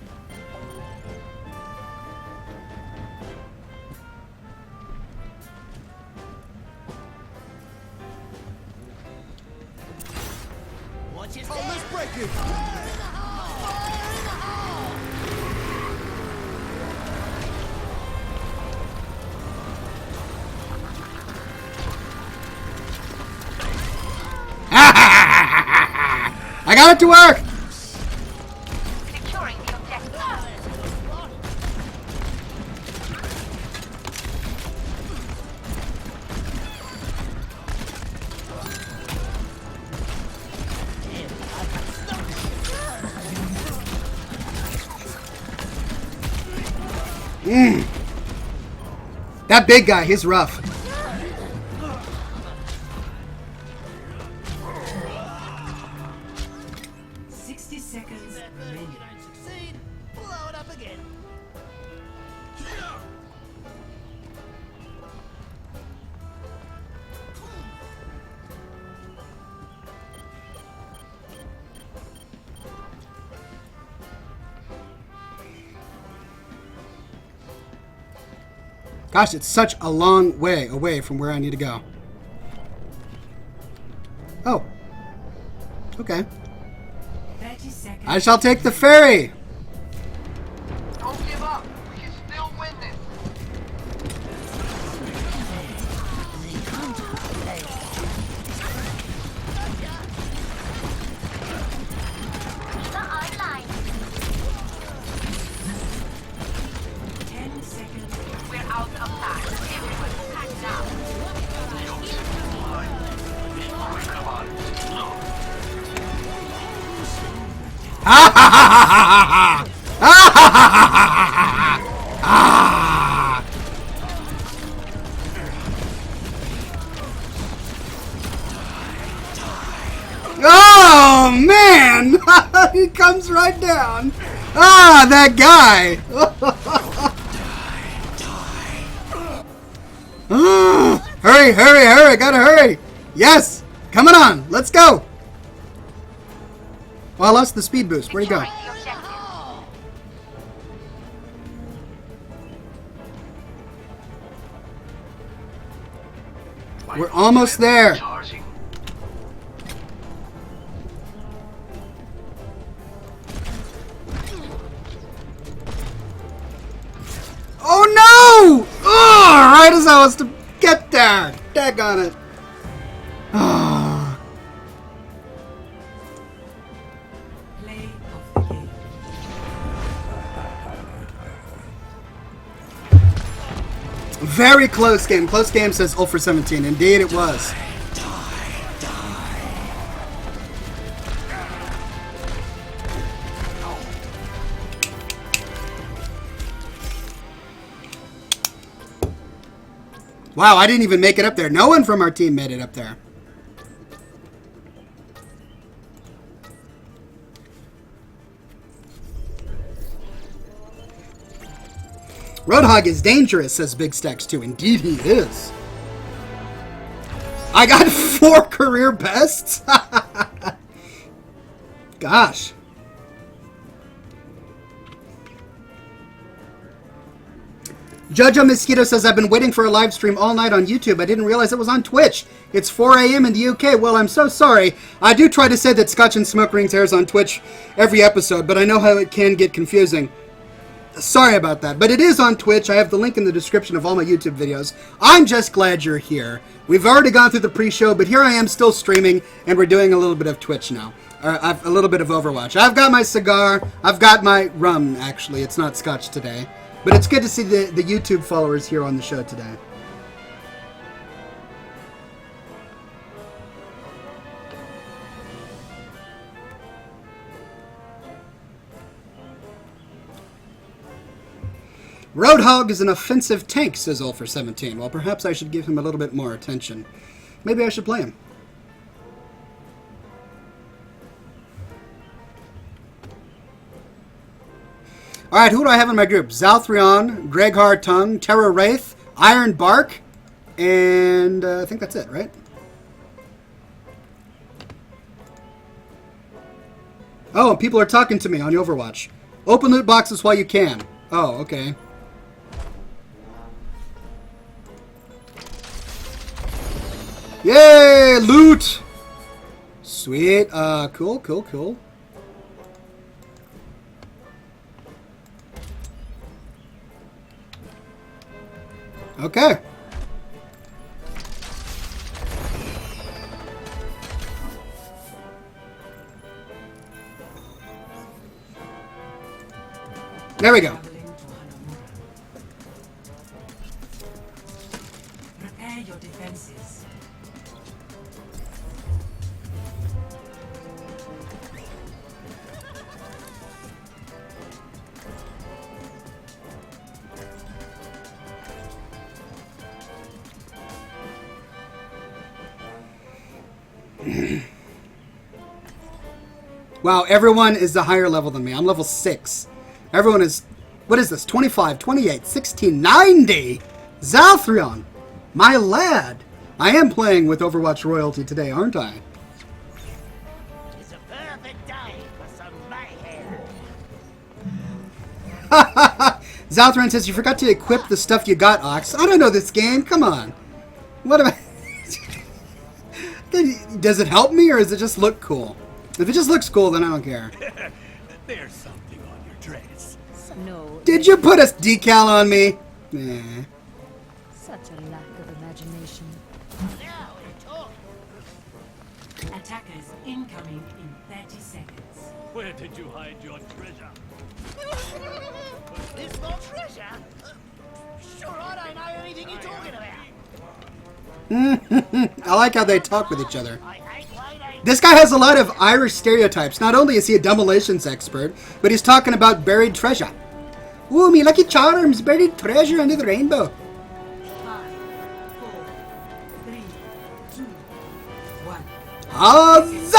Watch it. Oh, let's break it. I got it to work! Securing the objective. That big guy, he's rough. Gosh, it's such a long way away from where I need to go. Oh. Okay. 30 seconds. I shall take the ferry. Don't give up. We can still win this. Keep our line. 10 seconds. We're out of time. Everyone, pack now. Quick about it. Look. Ah ha ha ha ha ha! Ah ha ha ha ha ha! Ah! Oh man! He comes right down. Ah, that guy! Ah, hurry, hurry, hurry! Gotta hurry! Yes, coming on. Let's go. Oh, I lost the speed boost. Where'd he go? Securing the objective. We're almost there. Charging. Oh no! Oh, right as I was to get there. Daggone it. Ah. Play of the game. Very close game. Close game says 0 for 17. Indeed it was. Wow, I didn't even make it up there. No one from our team made it up there. Roadhog is dangerous, says Big Stacks 2. Indeed he is. I got 4 career bests? Gosh. Jojo Mosquito says, I've been waiting for a live stream all night on YouTube. I didn't realize it was on Twitch. It's 4 a.m. in the UK. Well, I'm so sorry. I do try to say that Scotch and Smoke Rings airs on Twitch every episode, but I know how it can get confusing. Sorry about that. But it is on Twitch. I have the link in the description of all my YouTube videos. I'm just glad you're here. We've already gone through the pre-show, but here I am still streaming, and we're doing a little bit of Twitch now. A little bit of Overwatch. I've got my cigar. I've got my rum, actually. It's not Scotch today. But it's good to see the YouTube followers here on the show today. Roadhog is an offensive tank, says All for 17. Well, perhaps I should give him a little bit more attention. Maybe I should play him. Alright, who do I have in my group? Zalthrion, Greg Hartung, Terra Wraith, Iron Bark, and I think that's it, right? Oh, and people are talking to me on Overwatch. Open loot boxes while you can. Oh, okay. Yay! Loot! Sweet. Cool, cool, cool. Okay. There we go. Traveling to Hanamura. Prepare your defenses. Wow, everyone is a higher level than me. I'm level 6. Everyone is... What is this? 25, 28, 16, 90! Zalthrion! My lad! I am playing with Overwatch royalty today, aren't I? It's a perfect day for some mayhem. Zalthrion says, you forgot to equip the stuff you got, Ox. I don't know this game. Come on. What am I... Does it help me, or does it just look cool? If it just looks cool, then I don't care. There's something on your dress. No. Did you put a decal on me? Nah. Such a lack of imagination. Now we're talking. Attackers incoming in 30 seconds. Where did you hide your treasure? This more treasure? Sure, I don't know anything you're talking about. I like how they talk with each other. I ain't played This guy has a lot of Irish stereotypes. Not only is he a demolitions expert, but he's talking about buried treasure. Ooh, me lucky charms, buried treasure under the rainbow. 5, 4, 3, 2, 1. Huzzah!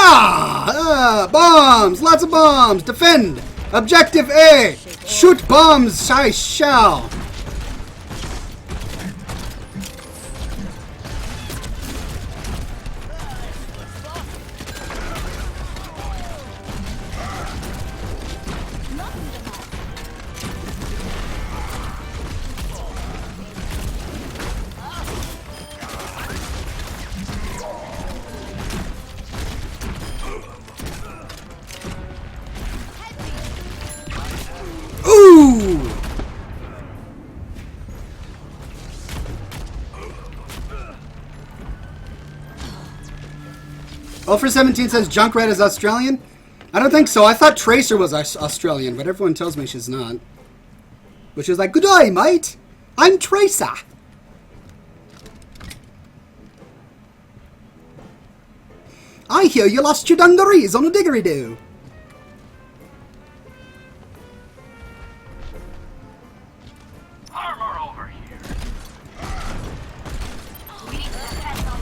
Bombs! Lots of bombs! Defend! Objective A! Shoot bombs! I shall! Ooh! For 17 says Junkrat is Australian. I don't think so. I thought Tracer was Australian, but everyone tells me she's not. But she's like, good day, mate. I'm Tracer. I hear you lost your dungarees on a diggery-doo. Armor over here. We need to defend our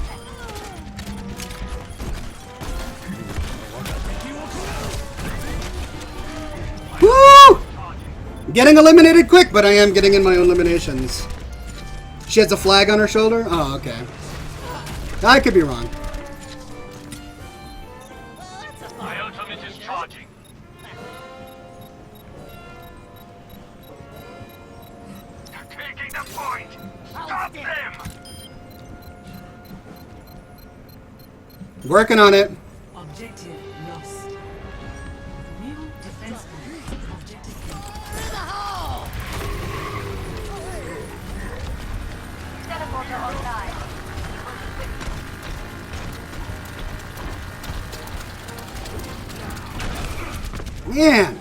Woo! Getting eliminated quick, but I am getting in my own eliminations. She has a flag on her shoulder? Oh, okay. I could be wrong. My ultimate is charging. They're taking the point. Stop them. Working on it. Objective lost. New defense point. Objective teleporter online. Man.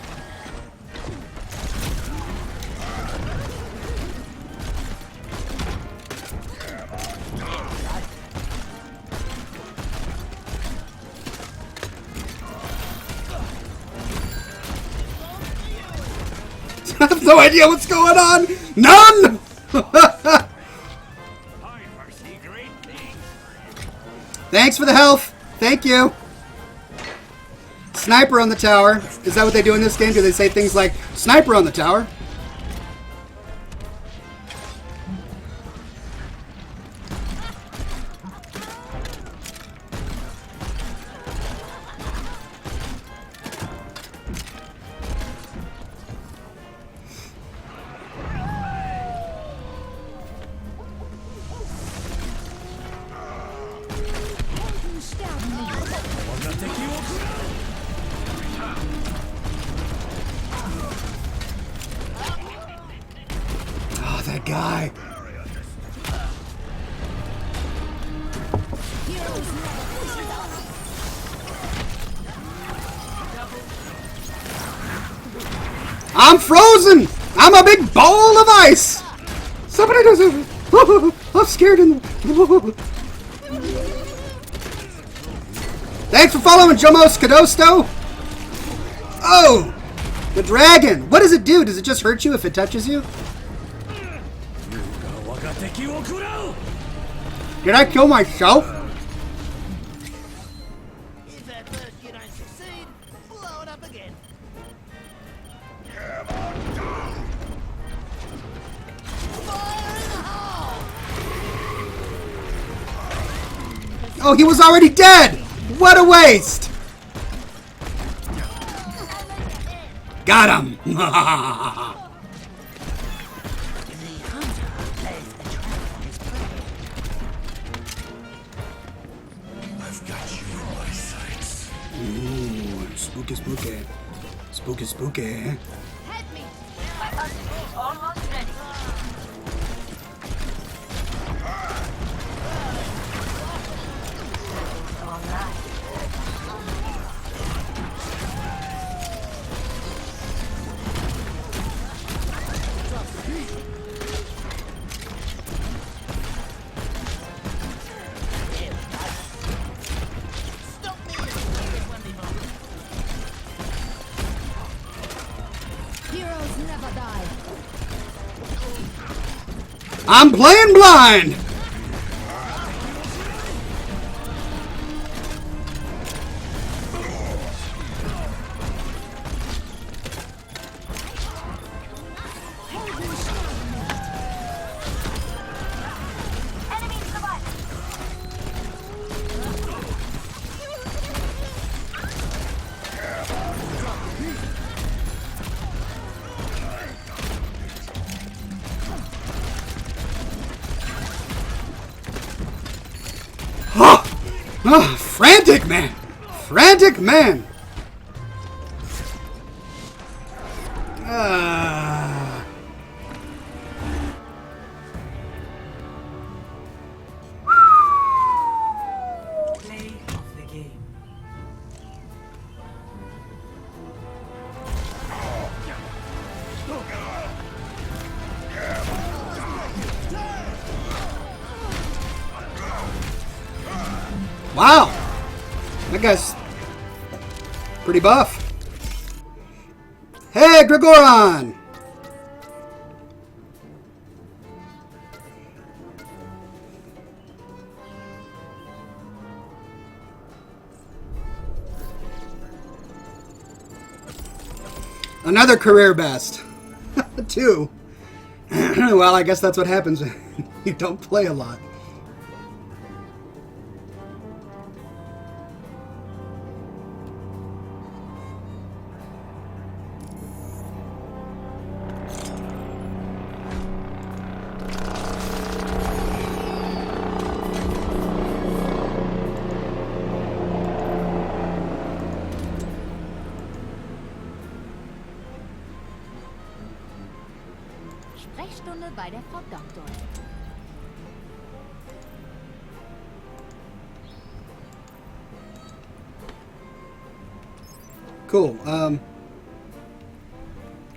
I have no idea what's going on. None. I foresee great things. Thanks for the health. Thank you. Sniper on the tower. Is that what they do in this game? Do they say things like, sniper on the tower? guy. I'm frozen! I'm a big ball of ice! Somebody does it! I'm scared. Thanks for following Jomos Kadosto. Oh! The dragon! What does it do? Does it just hurt you if it touches you? Did I kill myself? If at first you don't succeed, blow it up again. Fire in the hole! Oh, he was already dead! What a waste! Got him! Ooh, spooky, spooky. Spooky, spooky. Help me! My ultimate is almost ready. All right. Heroes never die. I'm playing blind! Enemy survivor. Oh, frantic man! Frantic man! Play of the game. Wow! That guy's pretty buff. Hey, Gregoron! Another career best. 2. Well, I guess that's what happens when you don't play a lot. Sprechstunde bei der Frau Doktor. Cool.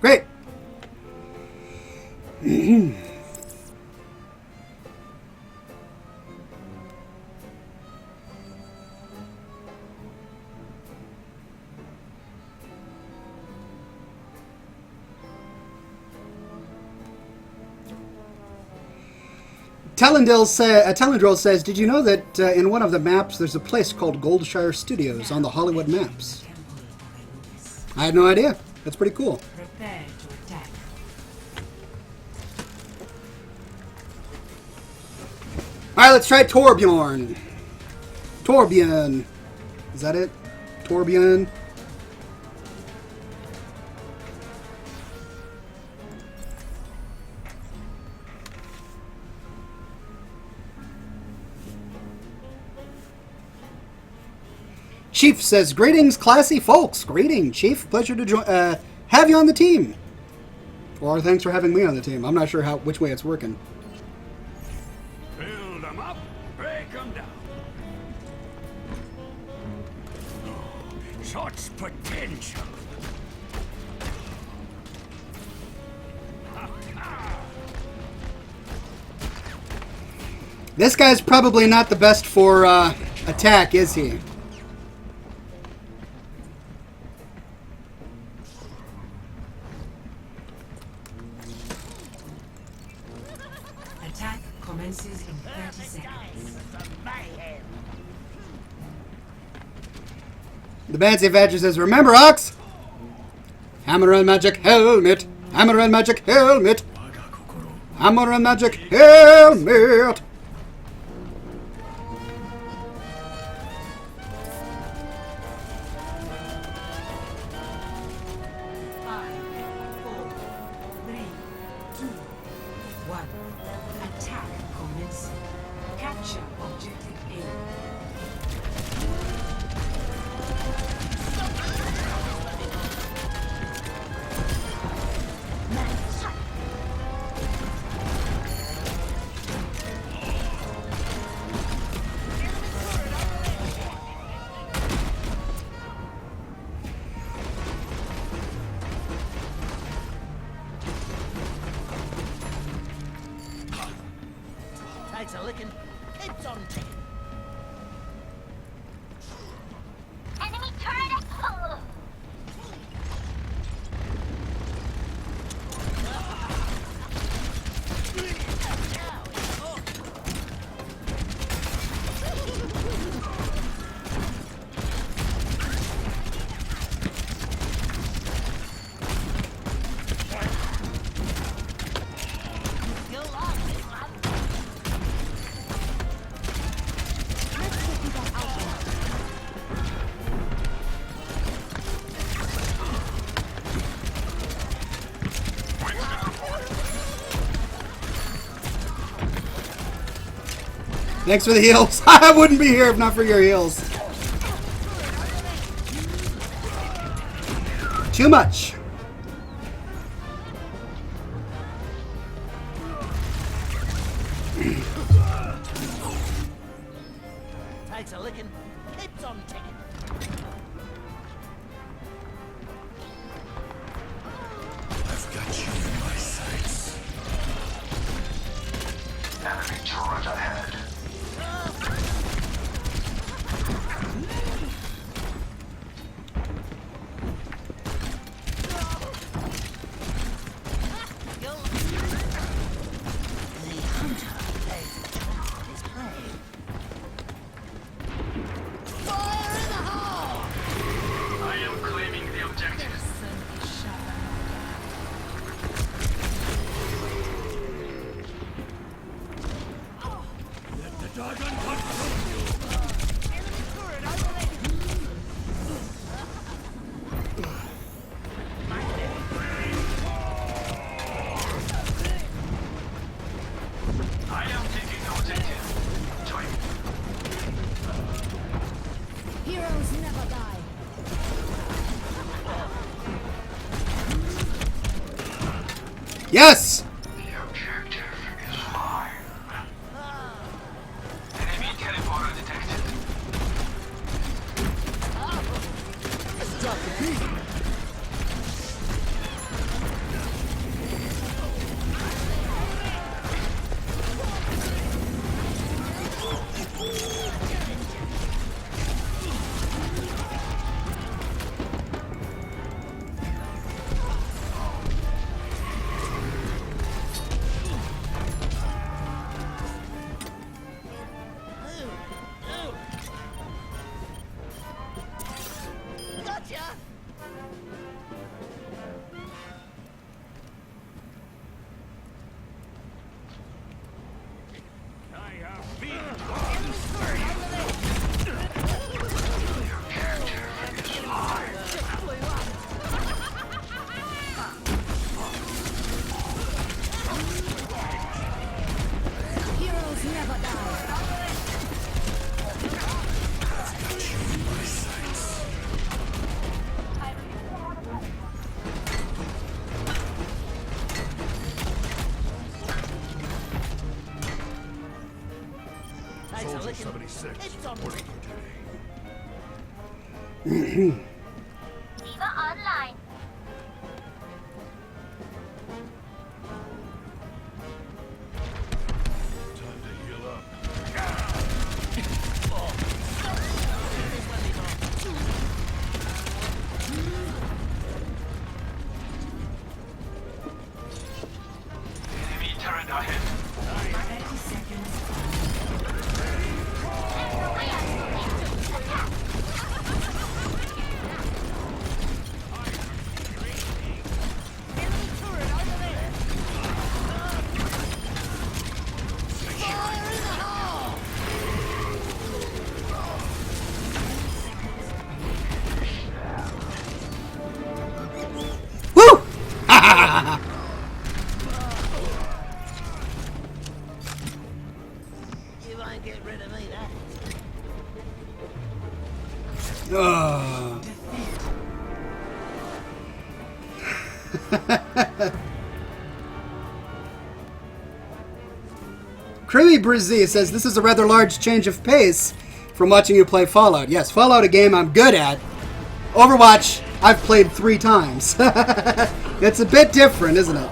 Great. Telendrill says, did you know that in one of the maps there's a place called Goldshire Studios on the Hollywood maps? I had no idea. That's pretty cool. Prepare to attack. Alright, let's try Torbjorn. Torbjorn. Is that it? Torbjorn. Chief says, greetings, classy folks. Greeting, Chief. Pleasure to have you on the team. Or thanks for having me on the team. I'm not sure which way it's working. Build them up, break them down. Such potential. This guy's probably not the best for attack, is he? Attack commences in 30 seconds. The Bancy Badger says, remember, Ox? Hammer and magic helmet. Hammer and magic helmet. Hammer and magic helmet. Takes a licking, keeps on ticking. Enemy turret. Oh. Thanks for the heals. I wouldn't be here if not for your heals. Too much. Takes a licking, keeps on ticking. I've got you in my sights. Enemy turret ahead. I am claiming the objective. Let the dragon consume you. Enemy turret overhead. I am taking the objective. Join me. Heroes never die. Yes! The objective is mine. Enemy teleporter detected. Viva online. Enemy turret ahead. 30 seconds. Woo! You won't get rid of me, that. Ugh. Creamy Brizzy says this is a rather large change of pace from watching you play Fallout. Yes, Fallout, a game I'm good at. Overwatch, I've played 3 times. It's a bit different, isn't it?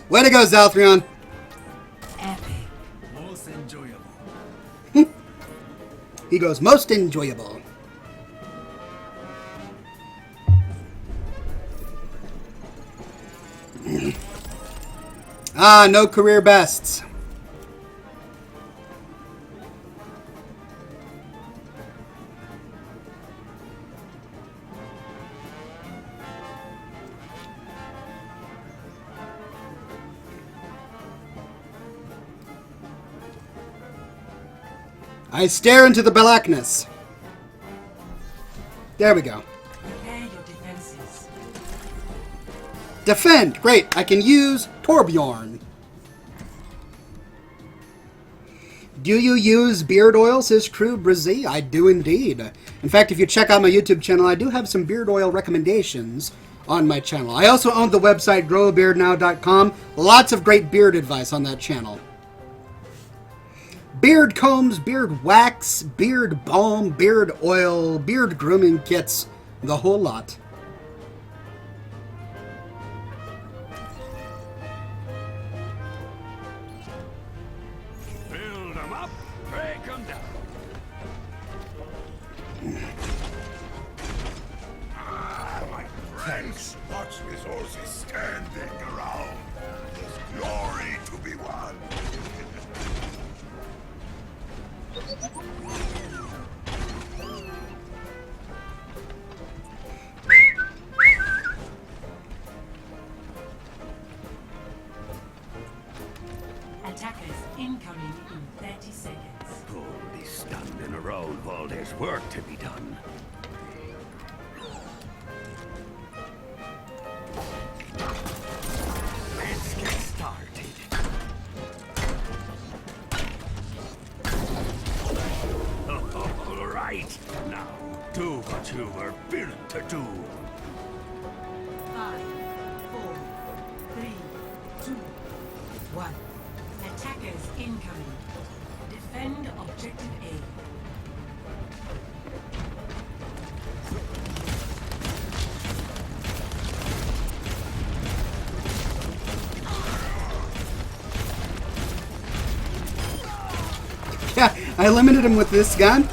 Way to go, Zalthrion. Epic. Most enjoyable. He goes, most enjoyable. Ah, no career bests. I stare into the blackness. There we go. Prepare your defenses. Defend! Great, I can use Torbjorn. Do you use beard oil, says Crew Brizzy? I do indeed. In fact, if you check out my YouTube channel, I do have some beard oil recommendations on my channel. I also own the website growabeardnow.com. Lots of great beard advice on that channel. Beard combs, beard wax, beard balm, beard oil, beard grooming kits, the whole lot. Build them up, break them down. My friends, watch resources standing around. There's glory to be won. Attackers incoming in 30 seconds. Pull this stand in a row while there's work to be done. Let's get started. All right, now do what you were built to do. 5, 4, 3, 2, 1. Attackers incoming. Defend objective A. Yeah, I limited him with this gun.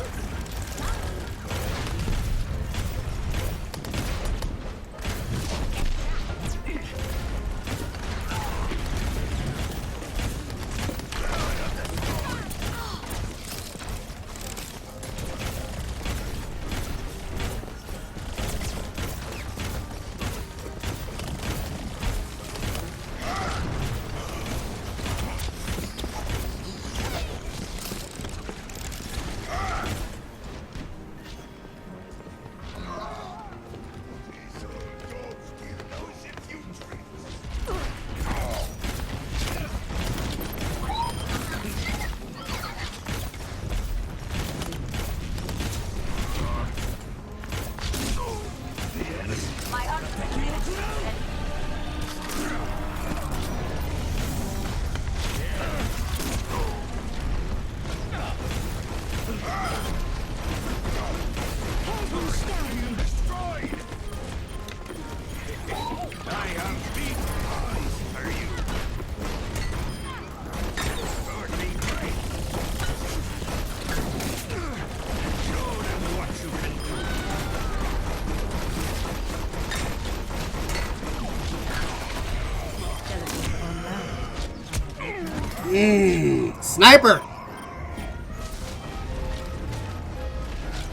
Sniper!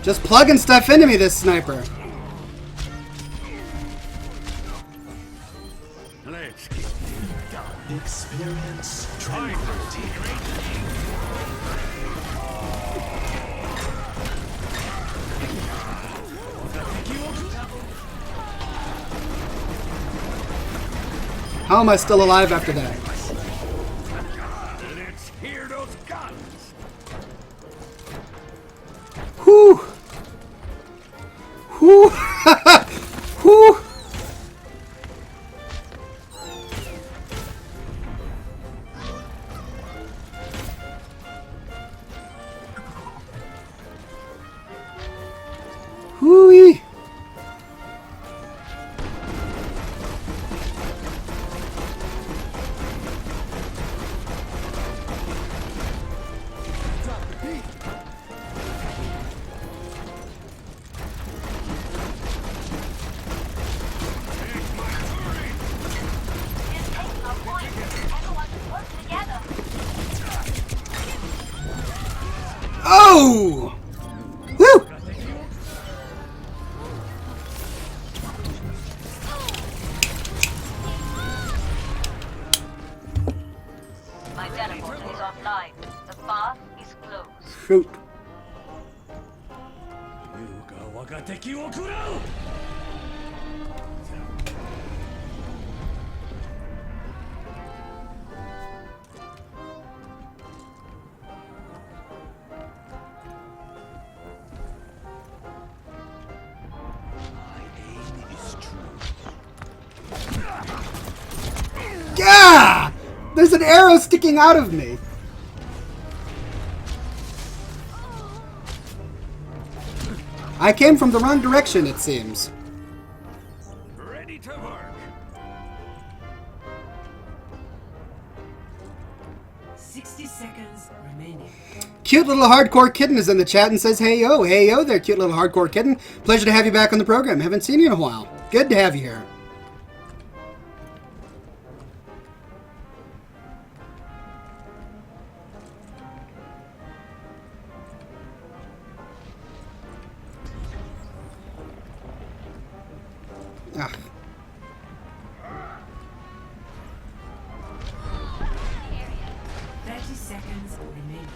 Just plugging stuff into me, this sniper. Let's get it done. Experience tranquility. How am I still alive after that? Let's hear those guns. Whew! Whew! Whew! Whoo-wee! Oh! Woo! My teleport is offline. The path is closed. Shoot. Yeah! There's an arrow sticking out of me. I came from the wrong direction, it seems. Ready to work. 60 seconds remaining. Cute little hardcore kitten is in the chat and says, hey yo there, cute little hardcore kitten. Pleasure to have you back on the program. Haven't seen you in a while. Good to have you here. Ah. 30 seconds remaining.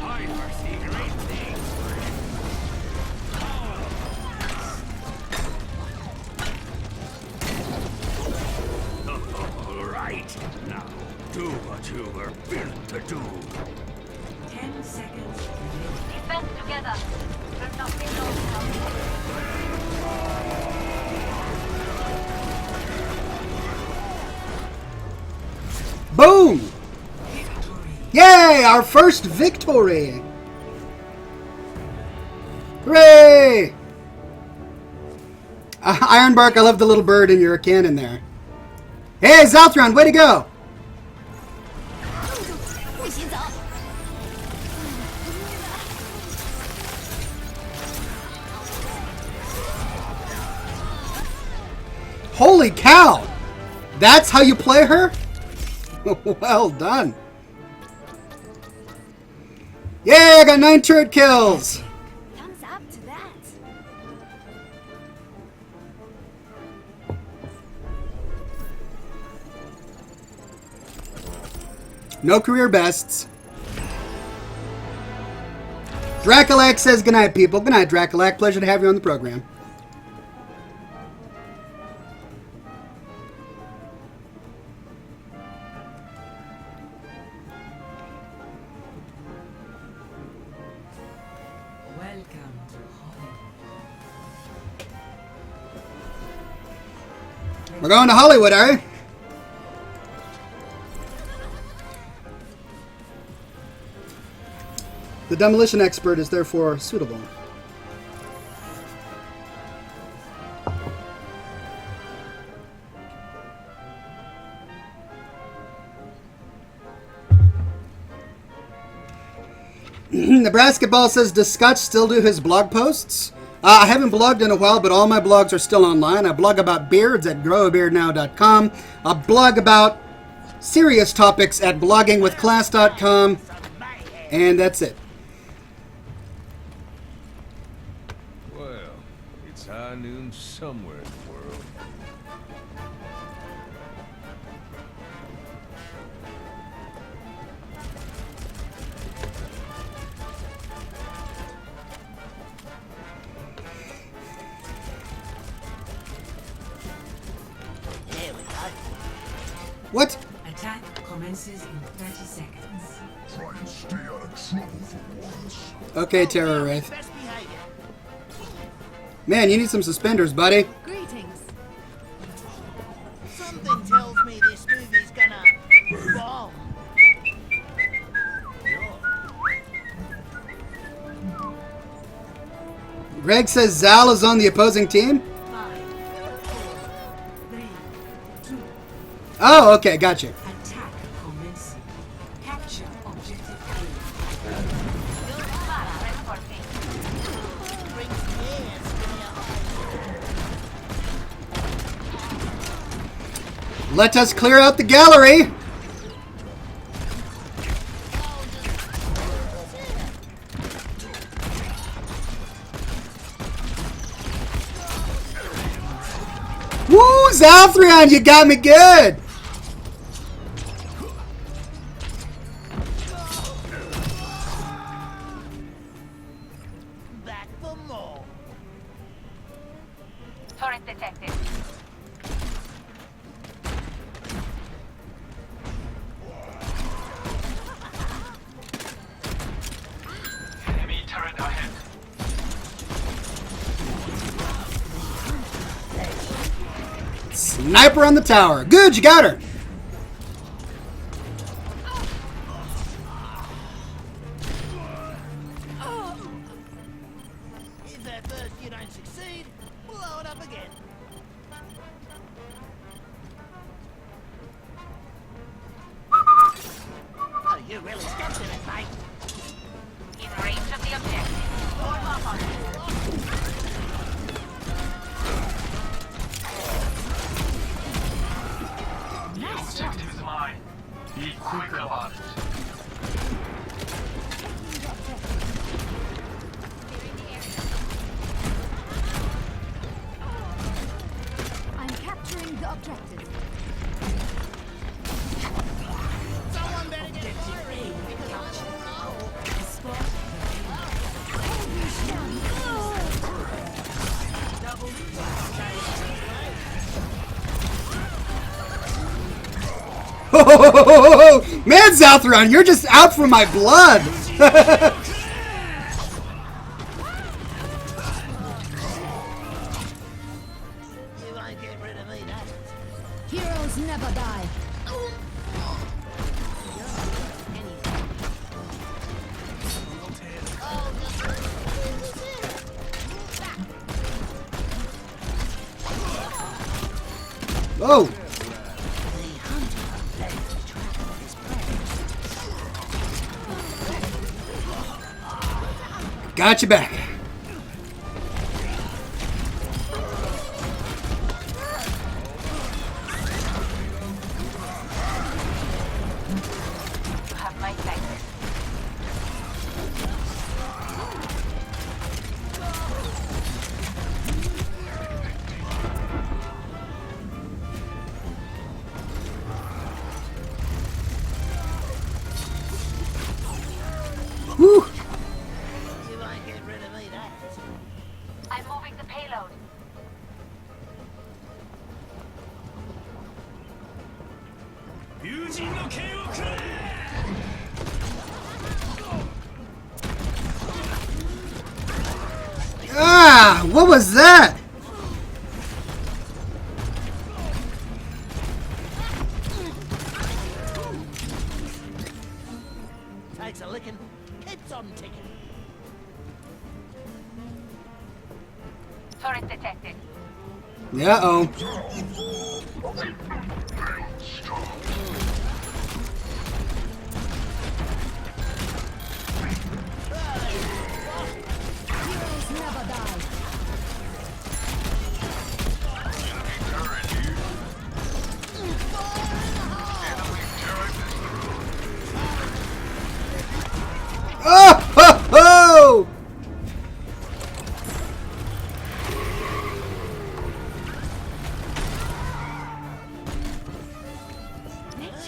I foresee great things. All right, now do what you were built to do. 10 seconds remaining. Defend together. We're not below. Boom! Yay! Our first victory! Hooray! Ironbark, I love the little bird in your cannon there. Hey, Zalthron, way to go! Holy cow! That's how you play her? Well done. Yay, I got 9 turret kills! Thumbs up to that. No career bests. Draculac says goodnight, people. Goodnight, Draculac. Pleasure to have you on the program. Welcome to Hollywood. We're going to Hollywood, are we? The demolition expert is therefore suitable. The basketball says, does Scotch still do his blog posts? I haven't blogged in a while, but all my blogs are still online. I blog about beards at growabeardnow.com. I blog about serious topics at bloggingwithclass.com. And that's it. Well, it's high noon somewhere in the world. There we go. What? Attack commences in 30 seconds. Try and stay out of trouble for once. Okay, Terror Wraith. Best behavior. Man, you need some suspenders, buddy. Greetings. Something tells me this movie's gonna bomb. Greg says Zal is on the opposing team? 5, 4, 3, 2. Oh, okay, gotcha. Attack commencing. Capture objective Let us clear out the gallery. Woo, Zalthrion, you got me good. Back for more. Turret detected. Enemy turret ahead. Sniper on the tower. Good, you got her. If at first you don't succeed, blow it up again. Oh, you really stepped in it, mate. In range of the objective. Form up on it. The objective is mine. Be quick about it. I'm capturing the objective. Someone better get firing because I'm on a roll. Spot Man, Zalthrion, you're just out for my blood. You won't get rid of me, that. Heroes never die. Oh. Got you back. You have my sight. Whew. You won't get rid of me, that. I'm moving the payload. Ah, what was that? Takes a licking, keeps on ticking. Turret detected. Yeah, oh. Heroes never die.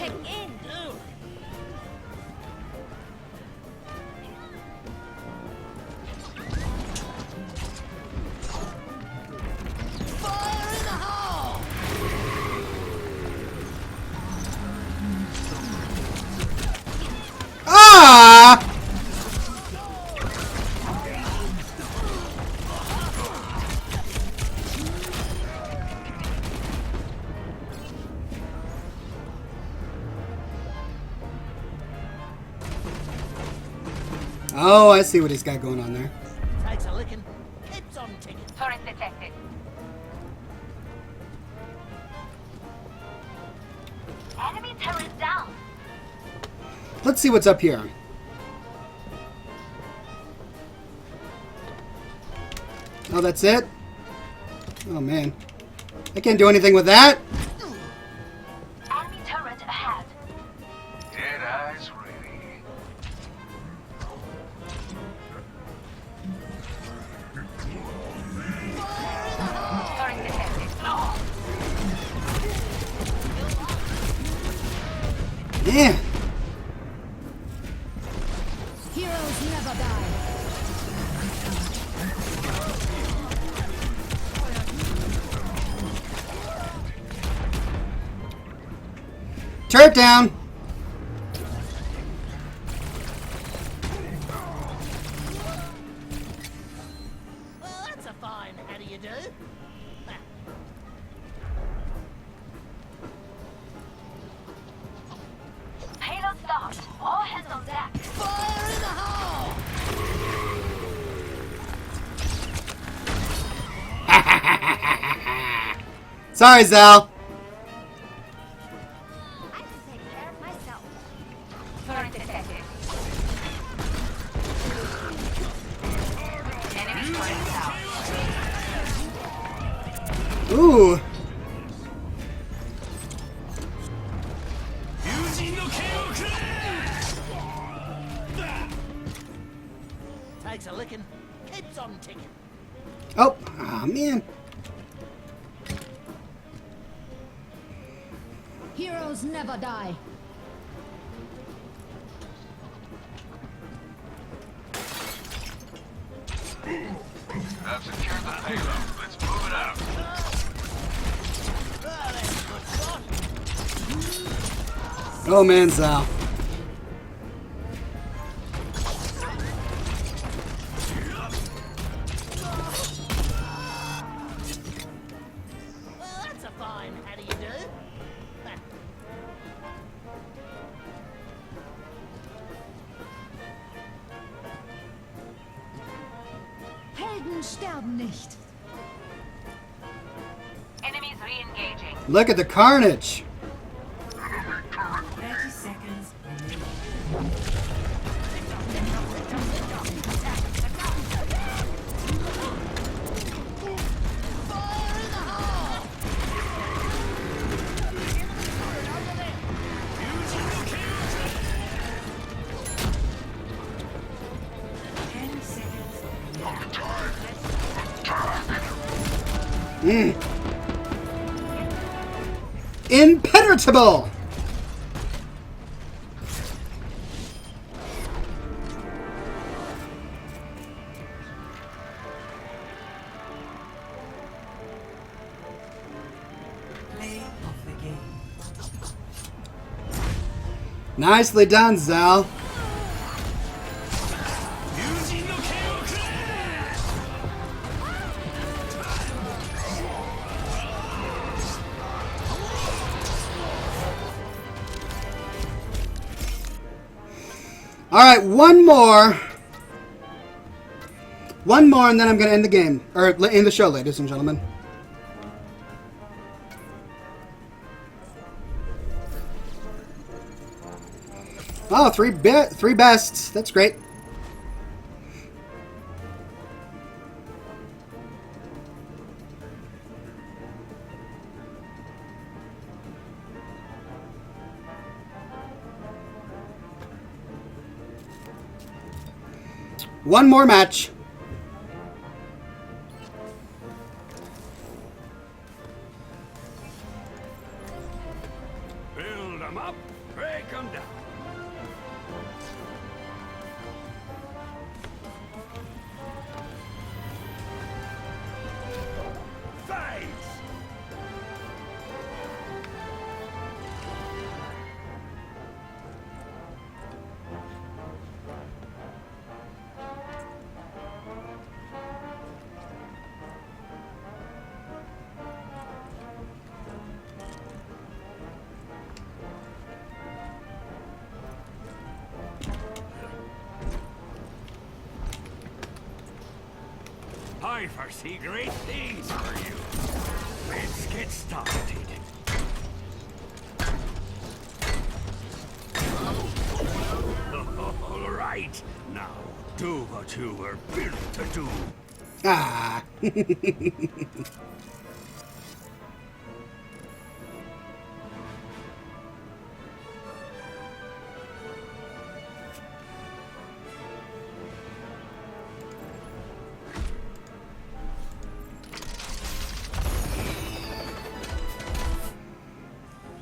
check in. Fire in the hole! Ah! Oh, I see what he's got going on there. Takes a licking, keeps on ticking. Turret detected. Enemy turret down. Let's see what's up here. Oh, that's it? Oh, man. I can't do anything with that. Enemy turret ahead. Dead eyes ready. Turret detected. Yeah. Heroes never die. Turret down. Well, that's a fine how do you do? Payload start. All hands on deck. Fire in the hole! Sorry, Zal. I can take care of myself. Turret detected. Enemy turret down. Ooh. Takes a licking, keeps on ticking. Oh, ah, man. Heroes never die. I've secured the payload. Let's move it out. Ah, that's a good spot. Oh, man, Zal. Well, that's a fine how do you do? Helden sterben nicht. Enemies re-engaging. Look at the carnage. 30 seconds. Fire in the hole! 10 seconds. Impenetrable. Play of the game. Nicely done, Zal. All right, one more. One more, and then I'm going to end the game. Or end the show, ladies and gentlemen. Oh, three bests. That's great. One more match. Build a 'em up, break 'em down. Fight! I foresee great things for you. Let's get started. All right, now do what you were built to do. Ah.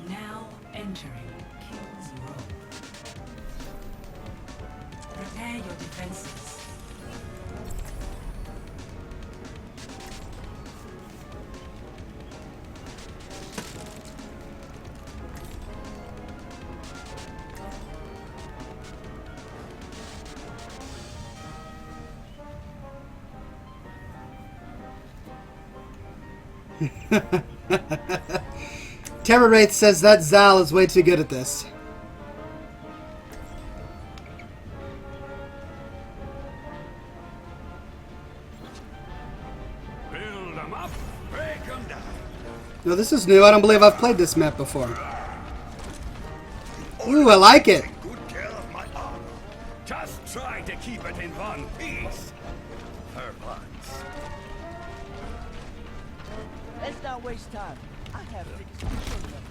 Now entering King's Row. Prepare your defenses. Terror Wraith says that Zal is way too good at this. Build 'em up, break 'em down. No, this is new. I don't believe I've played this map before. Ooh, I like it. Good care of my armor. Just try to keep it in one piece. For once. Let's not waste time. I have things to show them.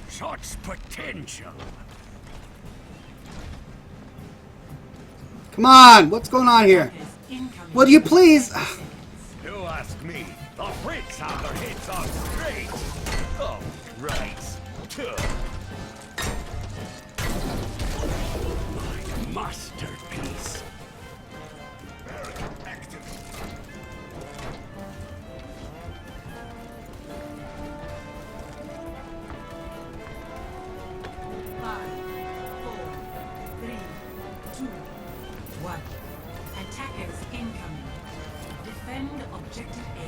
Such potential. Come on, what's going on here? Will you please? You ask me. The Brits have their heads on straight. Oh, right. My masterpiece. Five, 4, 3, 2, 1. Attackers incoming. Defend objective A.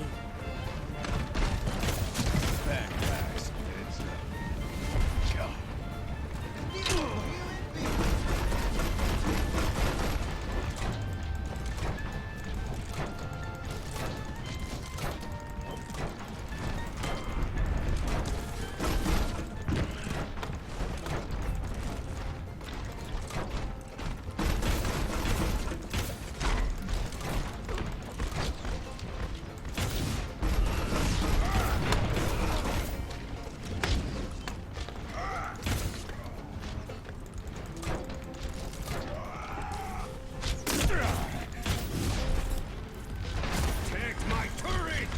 Take my turret.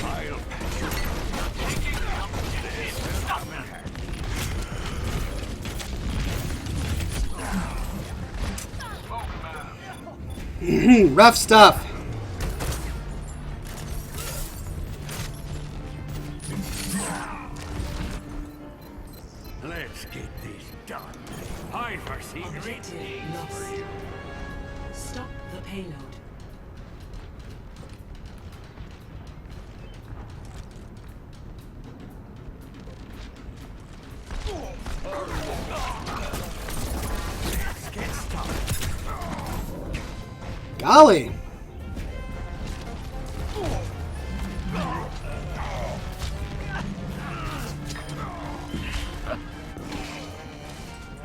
I'll patch you. Rough stuff. Let's get this done. I foresee great Objective things lost. for you. Stop the payload. Let's get started. Golly.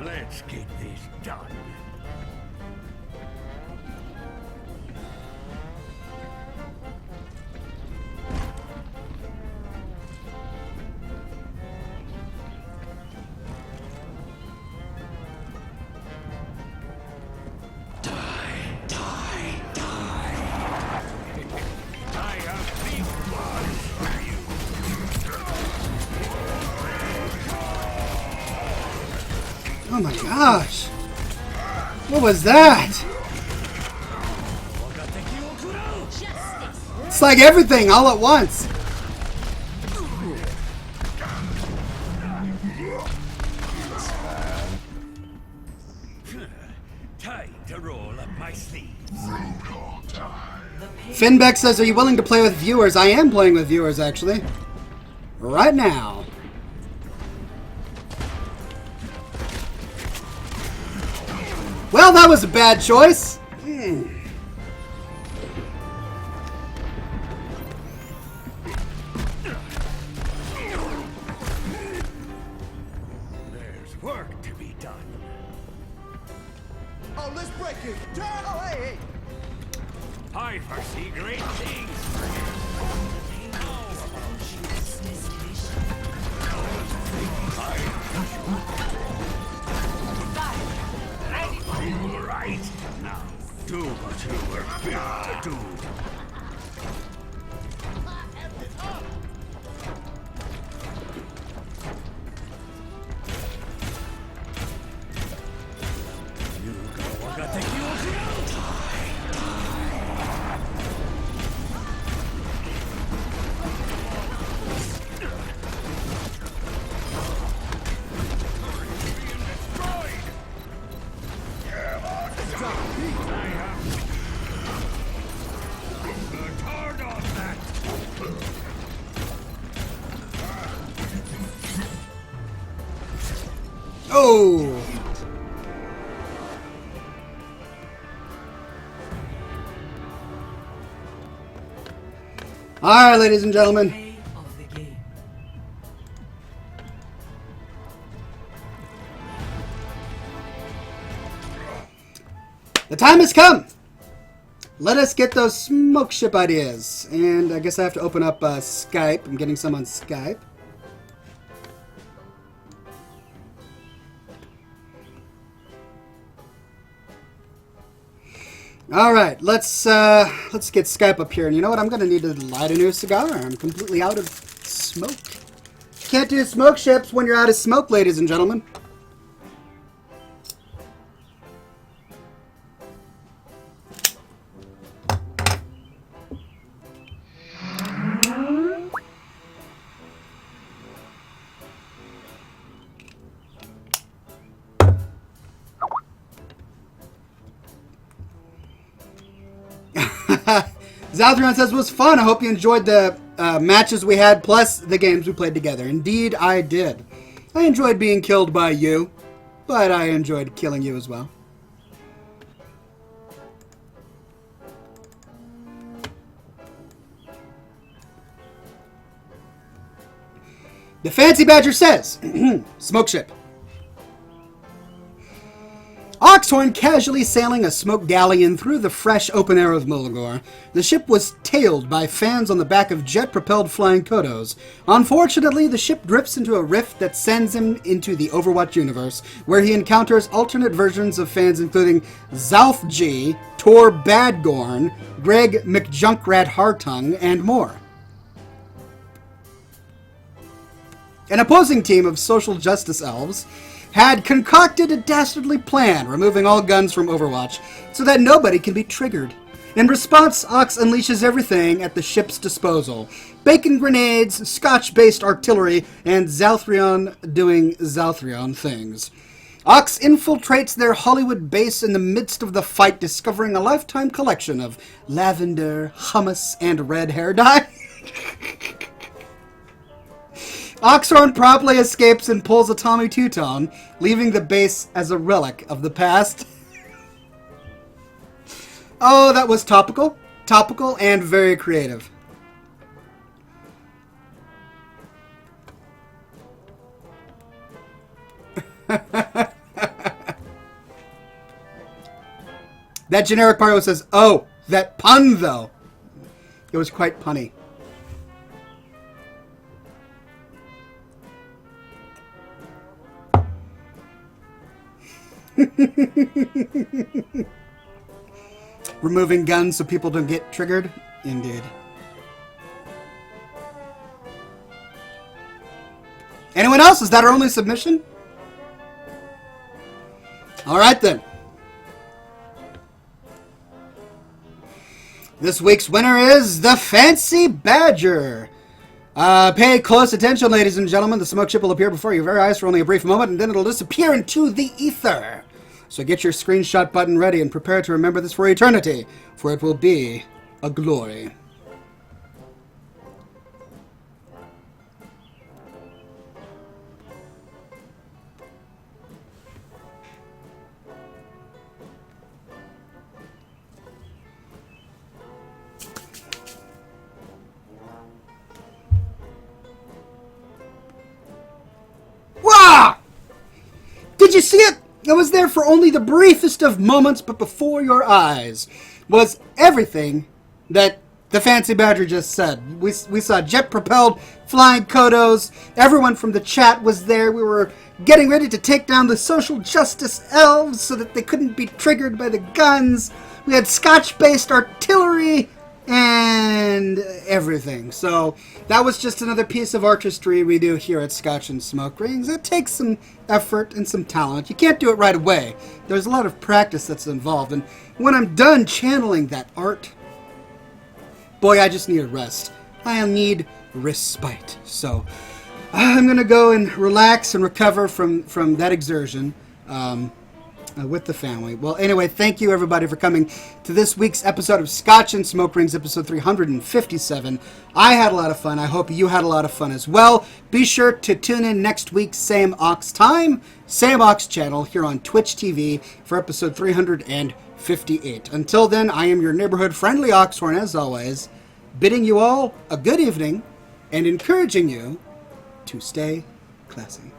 Let's get this done. Die, die, die. Oh my gosh. What was that? It's like everything all at once. Time to roll up my sleeves. Finbeck says, are you willing to play with viewers? I am playing with viewers, actually. Right now. Well, that was a bad choice. There's work to be done. Oh, let's break it. Oh, hey. I foresee great things for you. Right now, do what you were built to do. Oh! Alright, ladies and gentlemen. The time has come! Let us get those smoke ship ideas. And I guess I have to open up Skype. I'm getting some on Skype. Alright, let's get Skype up here. And you know what? I'm going to need to light a new cigar. I'm completely out of smoke. Can't do smoke ships when you're out of smoke, ladies and gentlemen. Zalthrion says, it was fun. I hope you enjoyed the matches we had, plus the games we played together. Indeed, I did. I enjoyed being killed by you, but I enjoyed killing you as well. The Fancy Badger says, smoke ship. Oxhorn casually sailing a smoke galleon through the fresh open air of Mulgore. The ship was tailed by fans on the back of jet-propelled flying kodos. Unfortunately, the ship drifts into a rift that sends him into the Overwatch universe, where he encounters alternate versions of fans including Zalf G, Tor Badgorn, Greg McJunkrat Hartung, and more. An opposing team of social justice elves had concocted a dastardly plan, removing all guns from Overwatch, so that nobody can be triggered. In response, Ox unleashes everything at the ship's disposal. Bacon grenades, Scotch-based artillery, and Zalthrion doing Zalthrion things. Ox infiltrates their Hollywood base in the midst of the fight, discovering a lifetime collection of lavender, hummus, and red hair dye. Oxhorn promptly escapes and pulls a Tommy Two-Tone, leaving the base as a relic of the past. Oh, that was topical. Topical and very creative. That generic part says, oh, that pun, though. It was quite punny. Removing guns so people don't get triggered? Indeed. Anyone else? Is that our only submission? All right, then. This week's winner is the Fancy Badger. Pay close attention, ladies and gentlemen. The smoke chip will appear before your very eyes for only a brief moment, and then it'll disappear into the ether. So get your screenshot button ready and prepare to remember this for eternity, for it will be a glory. Wow! Did you see it? It was there for only the briefest of moments, but before your eyes was everything that the Fancy Badger just said. We saw jet-propelled flying Kodos. Everyone from the chat was there. We were getting ready to take down the social justice elves so that they couldn't be triggered by the guns. We had Scotch-based artillery and everything. So that was just another piece of artistry we do here at Scotch and Smoke Rings. It takes some effort and some talent. You can't do it right away. There's a lot of practice that's involved. And when I'm done channeling that art, boy, I just need a rest. I need respite. So I'm going to go and relax and recover from that exertion. With the family. Well, anyway, thank you everybody for coming to this week's episode of Scotch and Smoke Rings, episode 357. I had a lot of fun. I hope you had a lot of fun as well. Be sure to tune in next week, same Ox time, same Ox channel here on Twitch TV for episode 358. Until then, I am your neighborhood friendly Oxhorn as always, bidding you all a good evening and encouraging you to stay classy.